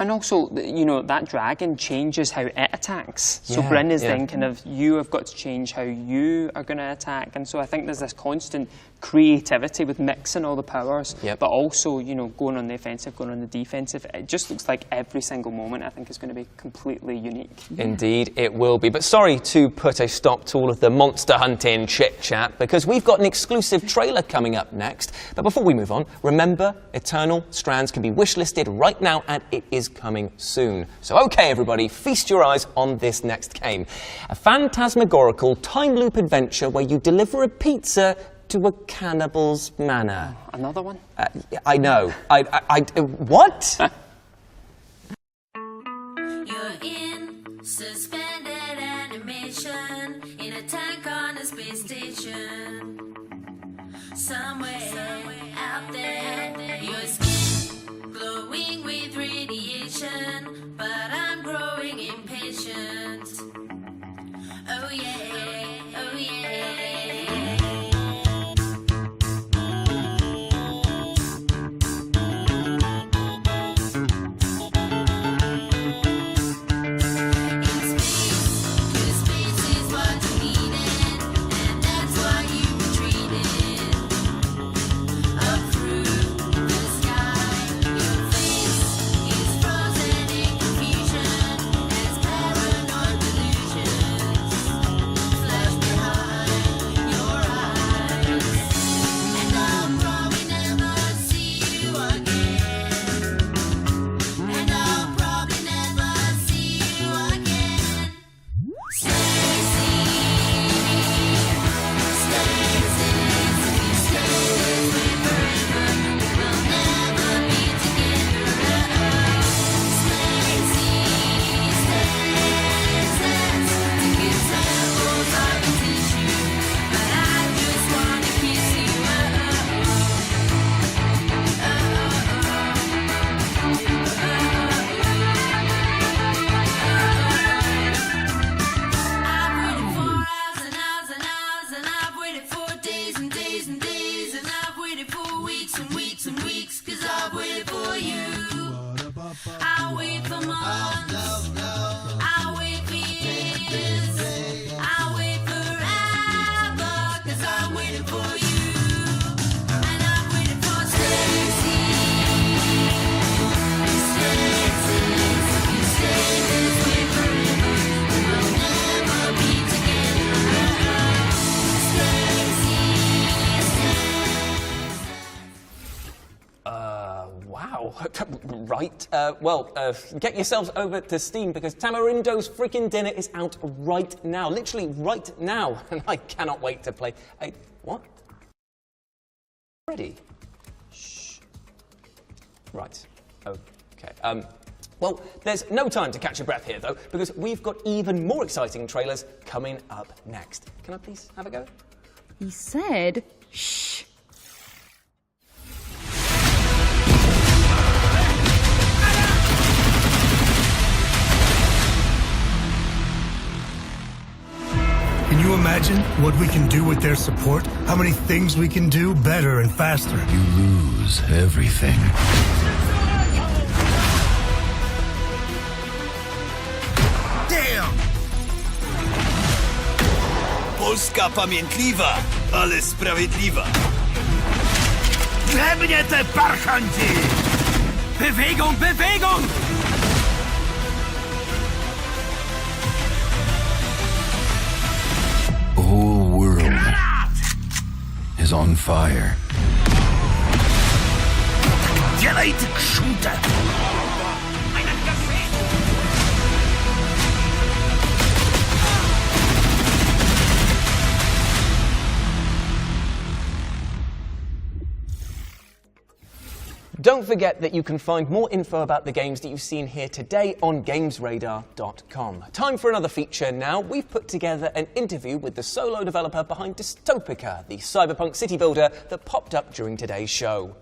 also, you know, that dragon changes how it attacks. So Bryn is then kind of, you have got to change how you are going to attack. And so I think there's this constant creativity with mixing all the powers, but also, you know, going on the offensive, going on the defensive. It just looks like every single moment, I think, is going to be completely unique. Indeed, it will be. But sorry to put a stop to all of the monster hunting chit-chat, because we've got an exclusive trailer coming up next. But before we move on, remember, Eternal Strands can be wishlisted right now, and it is coming soon. So okay, everybody, feast your eyes on this next game. A phantasmagorical time loop adventure where you deliver a pizza to a cannibal's manor. Another one? I know. What? You're in suspended animation in a tank on a space station. Somewhere out there, your skin glowing with radiation, but I'm growing impatient. Oh yeah, oh yeah. Wow. Right. Get yourselves over to Steam because Tamarindo's freaking dinner is out right now. Literally right now. And I cannot wait to play. What? Ready? Shh. Right. Okay. Well, there's no time to catch your breath here, though, because we've got even more exciting trailers coming up next. Can I please have a go? He said, shh. Can you imagine what we can do with their support? How many things we can do better and faster? You lose everything. Damn! Polska pamiętliwa, ale sprawiedliwa. Drzemnie te parchanci! Bewegung, Bewegung! The whole world is on fire. Делай ты кшута! Don't forget that you can find more info about the games that you've seen here today on GamesRadar.com. Time for another feature now. We've put together an interview with the solo developer behind Dystopica, the cyberpunk city builder that popped up during today's show.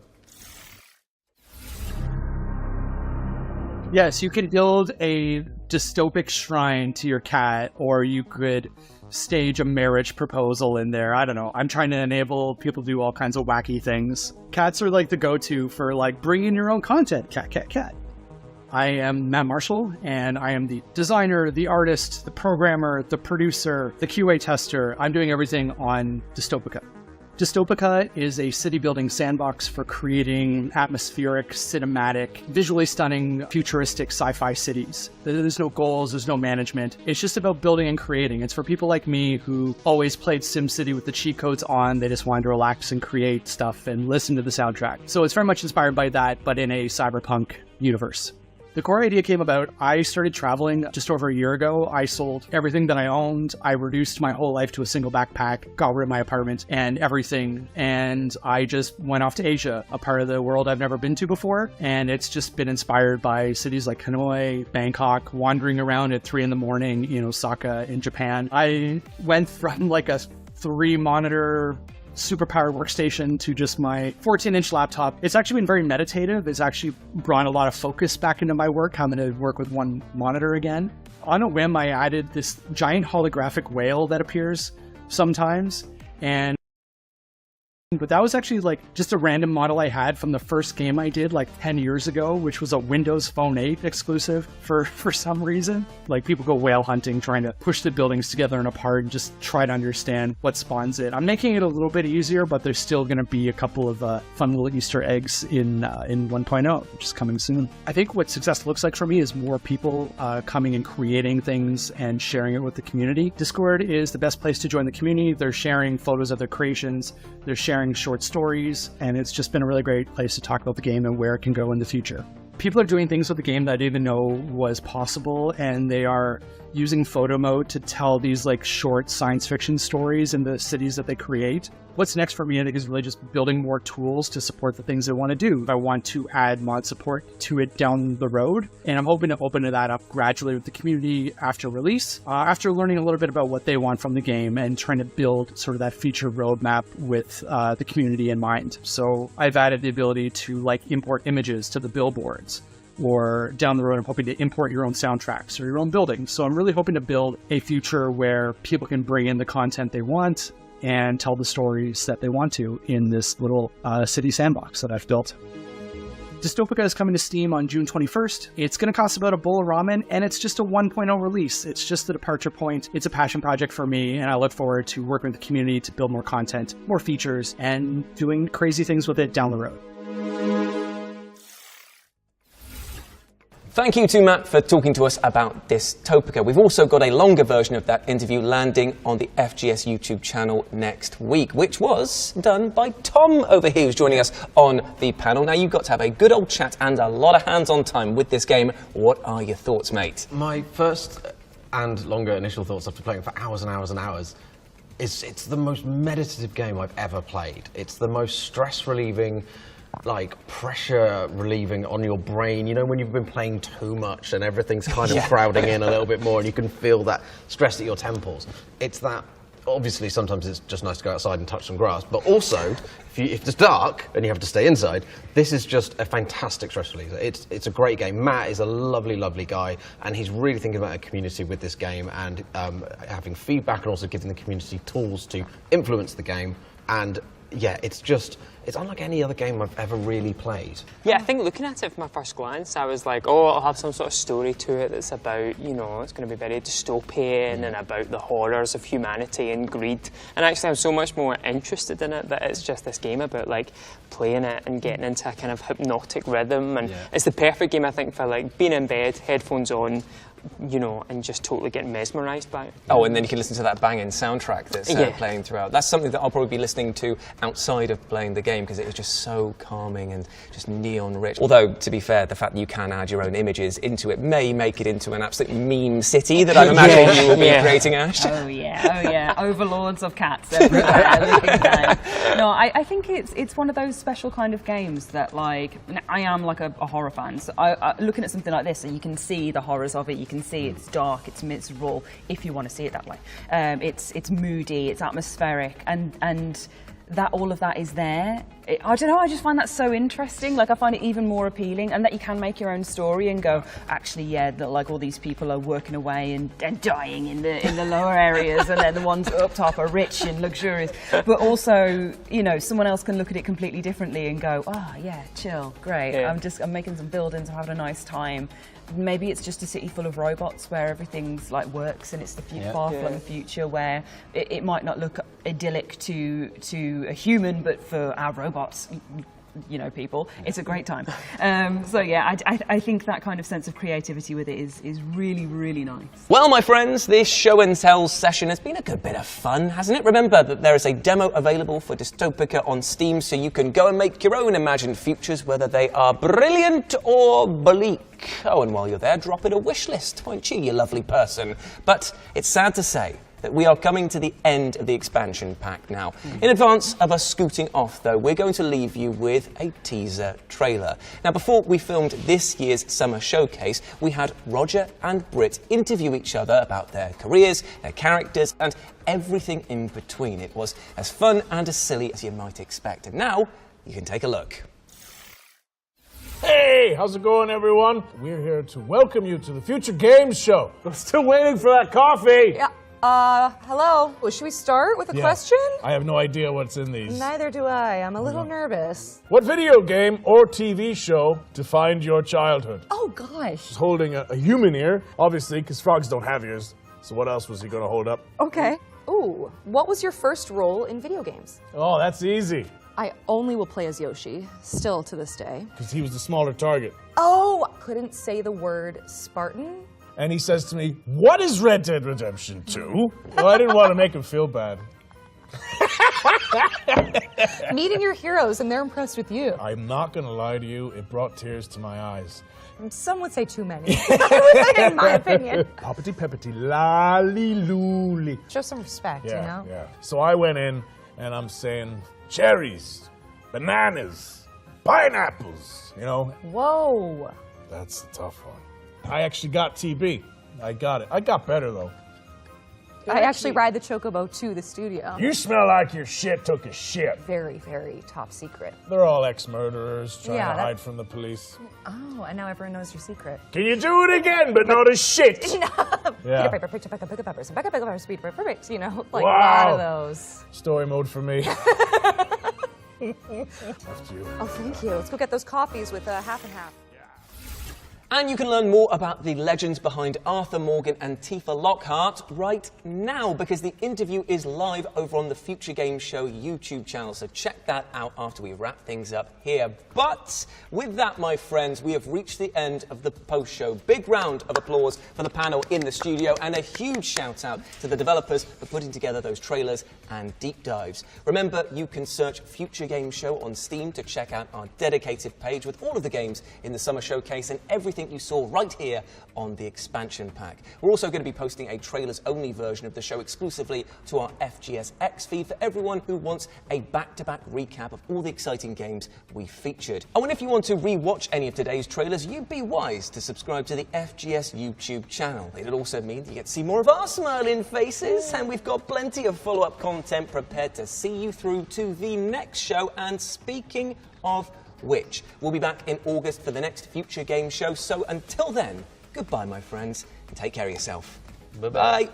Yes, you could build a dystopic shrine to your cat, or you could stage a marriage proposal in there. I don't know. I'm trying to enable people to do all kinds of wacky things. Cats are like the go-to for like bringing your own content. Cat. I am Matt Marshall, and I am the designer, the artist, the programmer, the producer, the QA tester. I'm doing everything on Dystopica. Dystopica is a city-building sandbox for creating atmospheric, cinematic, visually stunning, futuristic sci-fi cities. There's no goals, there's no management. It's just about building and creating. It's for people like me who always played SimCity with the cheat codes on. They just wanted to relax and create stuff and listen to the soundtrack. So it's very much inspired by that, but in a cyberpunk universe. The core idea came about, I started traveling just over a year ago. I sold everything that I owned. I reduced my whole life to a single backpack, got rid of my apartment and everything. And I just went off to Asia, a part of the world I've never been to before. And it's just been inspired by cities like Hanoi, Bangkok, wandering around at 3 a.m. in Osaka in Japan. I went from like a 3-monitor superpowered workstation to just my 14-inch laptop. It's actually been very meditative. It's actually brought a lot of focus back into my work. I'm going to work with one monitor again. On a whim, I added this giant holographic whale that appears sometimes, but that was actually like just a random model I had from the first game I did like 10 years ago, which was a Windows Phone 8 exclusive for some reason. Like people go whale hunting, trying to push the buildings together and apart and just try to understand what spawns it. I'm making it a little bit easier, but there's still going to be a couple of fun little Easter eggs in 1.0, which is coming soon. I think what success looks like for me is more people coming and creating things and sharing it with the community. Discord is the best place to join the community. They're sharing photos of their creations. They're sharing short stories, and it's just been a really great place to talk about the game and where it can go in the future. People are doing things with the game that I didn't even know was possible, and they are using photo mode to tell these like short science fiction stories in the cities that they create. What's next for me, I think, is really just building more tools to support the things I want to do. I want to add mod support to it down the road, and I'm hoping to open that up gradually with the community after release, after learning a little bit about what they want from the game and trying to build sort of that feature roadmap with the community in mind. So I've added the ability to like import images to the billboards, or down the road I'm hoping to import your own soundtracks or your own buildings. So I'm really hoping to build a future where people can bring in the content they want and tell the stories that they want to in this little city sandbox that I've built. Dystopica is coming to Steam on June 21st. It's going to cost about a bowl of ramen, and it's just a 1.0 release. It's just the departure point. It's a passion project for me, and I look forward to working with the community to build more content, more features, and doing crazy things with it down the road. Thank you to Matt for talking to us about Dystopica. We've also got a longer version of that interview landing on the FGS YouTube channel next week, which was done by Tom over here, who's joining us on the panel. Now, you've got to have a good old chat and a lot of hands-on time with this game. What are your thoughts, mate? My first and longer initial thoughts after playing for hours and hours and hours is it's the most meditative game I've ever played. It's the most stress-relieving, like pressure relieving on your brain. You know, when you've been playing too much and everything's kind of crowding in a little bit more and you can feel that stress at your temples. It's that, obviously sometimes it's just nice to go outside and touch some grass, but also if it's dark and you have to stay inside, this is just a fantastic stress reliever. It's a great game. Matt is a lovely, lovely guy, and he's really thinking about a community with this game and having feedback and also giving the community tools to influence the game. And yeah, it's unlike any other game I've ever really played. Yeah, I think looking at it from my first glance, I was like, oh, it'll have some sort of story to it that's about, you know, it's going to be very dystopian and about the horrors of humanity and greed. And actually I'm so much more interested in it that it's just this game about like playing it and getting into a kind of hypnotic rhythm. And it's the perfect game, I think, for like being in bed, headphones on, you know, and just totally getting mesmerised by it. Oh, and then you can listen to that banging soundtrack that's playing throughout. That's something that I'll probably be listening to outside of playing the game because it is just so calming and just neon rich. Although, to be fair, the fact that you can add your own images into it may make it into an absolute meme city that I'm imagining you will be creating, Ash. Oh yeah, overlords of cats everywhere looking down. No, I think it's one of those special kind of games that, like, I am like a horror fan, so looking at something like this and you can see the horrors of it. You can see it's dark, it's miserable, if you want to see it that way. It's moody, it's atmospheric, and that all of that is there. I don't know, I just find that so interesting. Like, I find it even more appealing, and that you can make your own story and go, actually, yeah, like all these people are working away and dying in the lower areas, and then the ones up top are rich and luxurious. But also, you know, someone else can look at it completely differently and go, oh yeah, chill, great. Yeah. I'm making some buildings, I'm having a nice time. Maybe it's just a city full of robots where everything's like works, and it's the far-flung future where it might not look idyllic to a human, but for our robots, you know, people, it's a great time. So yeah, I think that kind of sense of creativity with it is really, really nice. Well, my friends, this show and tell session has been a good bit of fun, hasn't it? Remember that there is a demo available for Dystopica on Steam, so you can go and make your own imagined futures, whether they are brilliant or bleak. Oh, and while you're there, drop it a wish list, won't you lovely person? But it's sad to say that we are coming to the end of the expansion pack now. In advance of us scooting off, though, we're going to leave you with a teaser trailer. Now, before we filmed this year's summer showcase, we had Roger and Britt interview each other about their careers, their characters, and everything in between. It was as fun and as silly as you might expect. And now, you can take a look. Hey, how's it going, everyone? We're here to welcome you to the Future Games Show. I'm still waiting for that coffee. Yeah. Hello. Well, should we start with a question? I have no idea what's in these. Neither do I. I'm a little nervous. What video game or TV show defined your childhood? Oh, gosh. He's holding a human ear, obviously, because frogs don't have ears. So what else was he going to hold up? Okay. Ooh, what was your first role in video games? Oh, that's easy. I only will play as Yoshi, still to this day. Because he was the smaller target. Oh, couldn't say the word Spartan. And he says to me, what is Red Dead Redemption 2? Well, I didn't want to make him feel bad. Meeting your heroes and they're impressed with you. I'm not going to lie to you, it brought tears to my eyes. Some would say too many, in my opinion. Poppity peppity, lolly looly. Show some respect, you know? Yeah. So I went in and I'm saying cherries, bananas, pineapples, you know? Whoa. That's the tough one. I actually got TB. I got it. I got better, though. I actually ride the Chocobo to the studio. You smell like your shit took a shit. Very, very top secret. They're all ex-murderers trying to hide from the police. Oh, and now everyone knows your secret. Can you do it again, but not as shit? Peter Piper, picked up pick peppers, and Becca Pickle Pepper, speed perfect, you know, like a lot of those. Story mode for me. After you. Oh, thank you. Let's go get those coffees with half and half. And you can learn more about the legends behind Arthur Morgan and Tifa Lockhart right now, because the interview is live over on the Future Games Show YouTube channel, so check that out after we wrap things up here. But with that, my friends, we have reached the end of the post-show. Big round of applause for the panel in the studio, and a huge shout out to the developers for putting together those trailers and deep dives. Remember, you can search Future Games Show on Steam to check out our dedicated page with all of the games in the Summer Showcase and everything you saw right here on the expansion pack. We're also going to be posting a trailers-only version of the show exclusively to our FGSX feed for everyone who wants a back-to-back recap of all the exciting games we featured. Oh, and if you want to re-watch any of today's trailers, you'd be wise to subscribe to the FGS YouTube channel. It'll also mean you get to see more of our smiling faces, and we've got plenty of follow-up content prepared to see you through to the next show. And speaking of which, we'll be back in August for the next Future Games Show. So until then, goodbye, my friends, and take care of yourself. Bye-bye.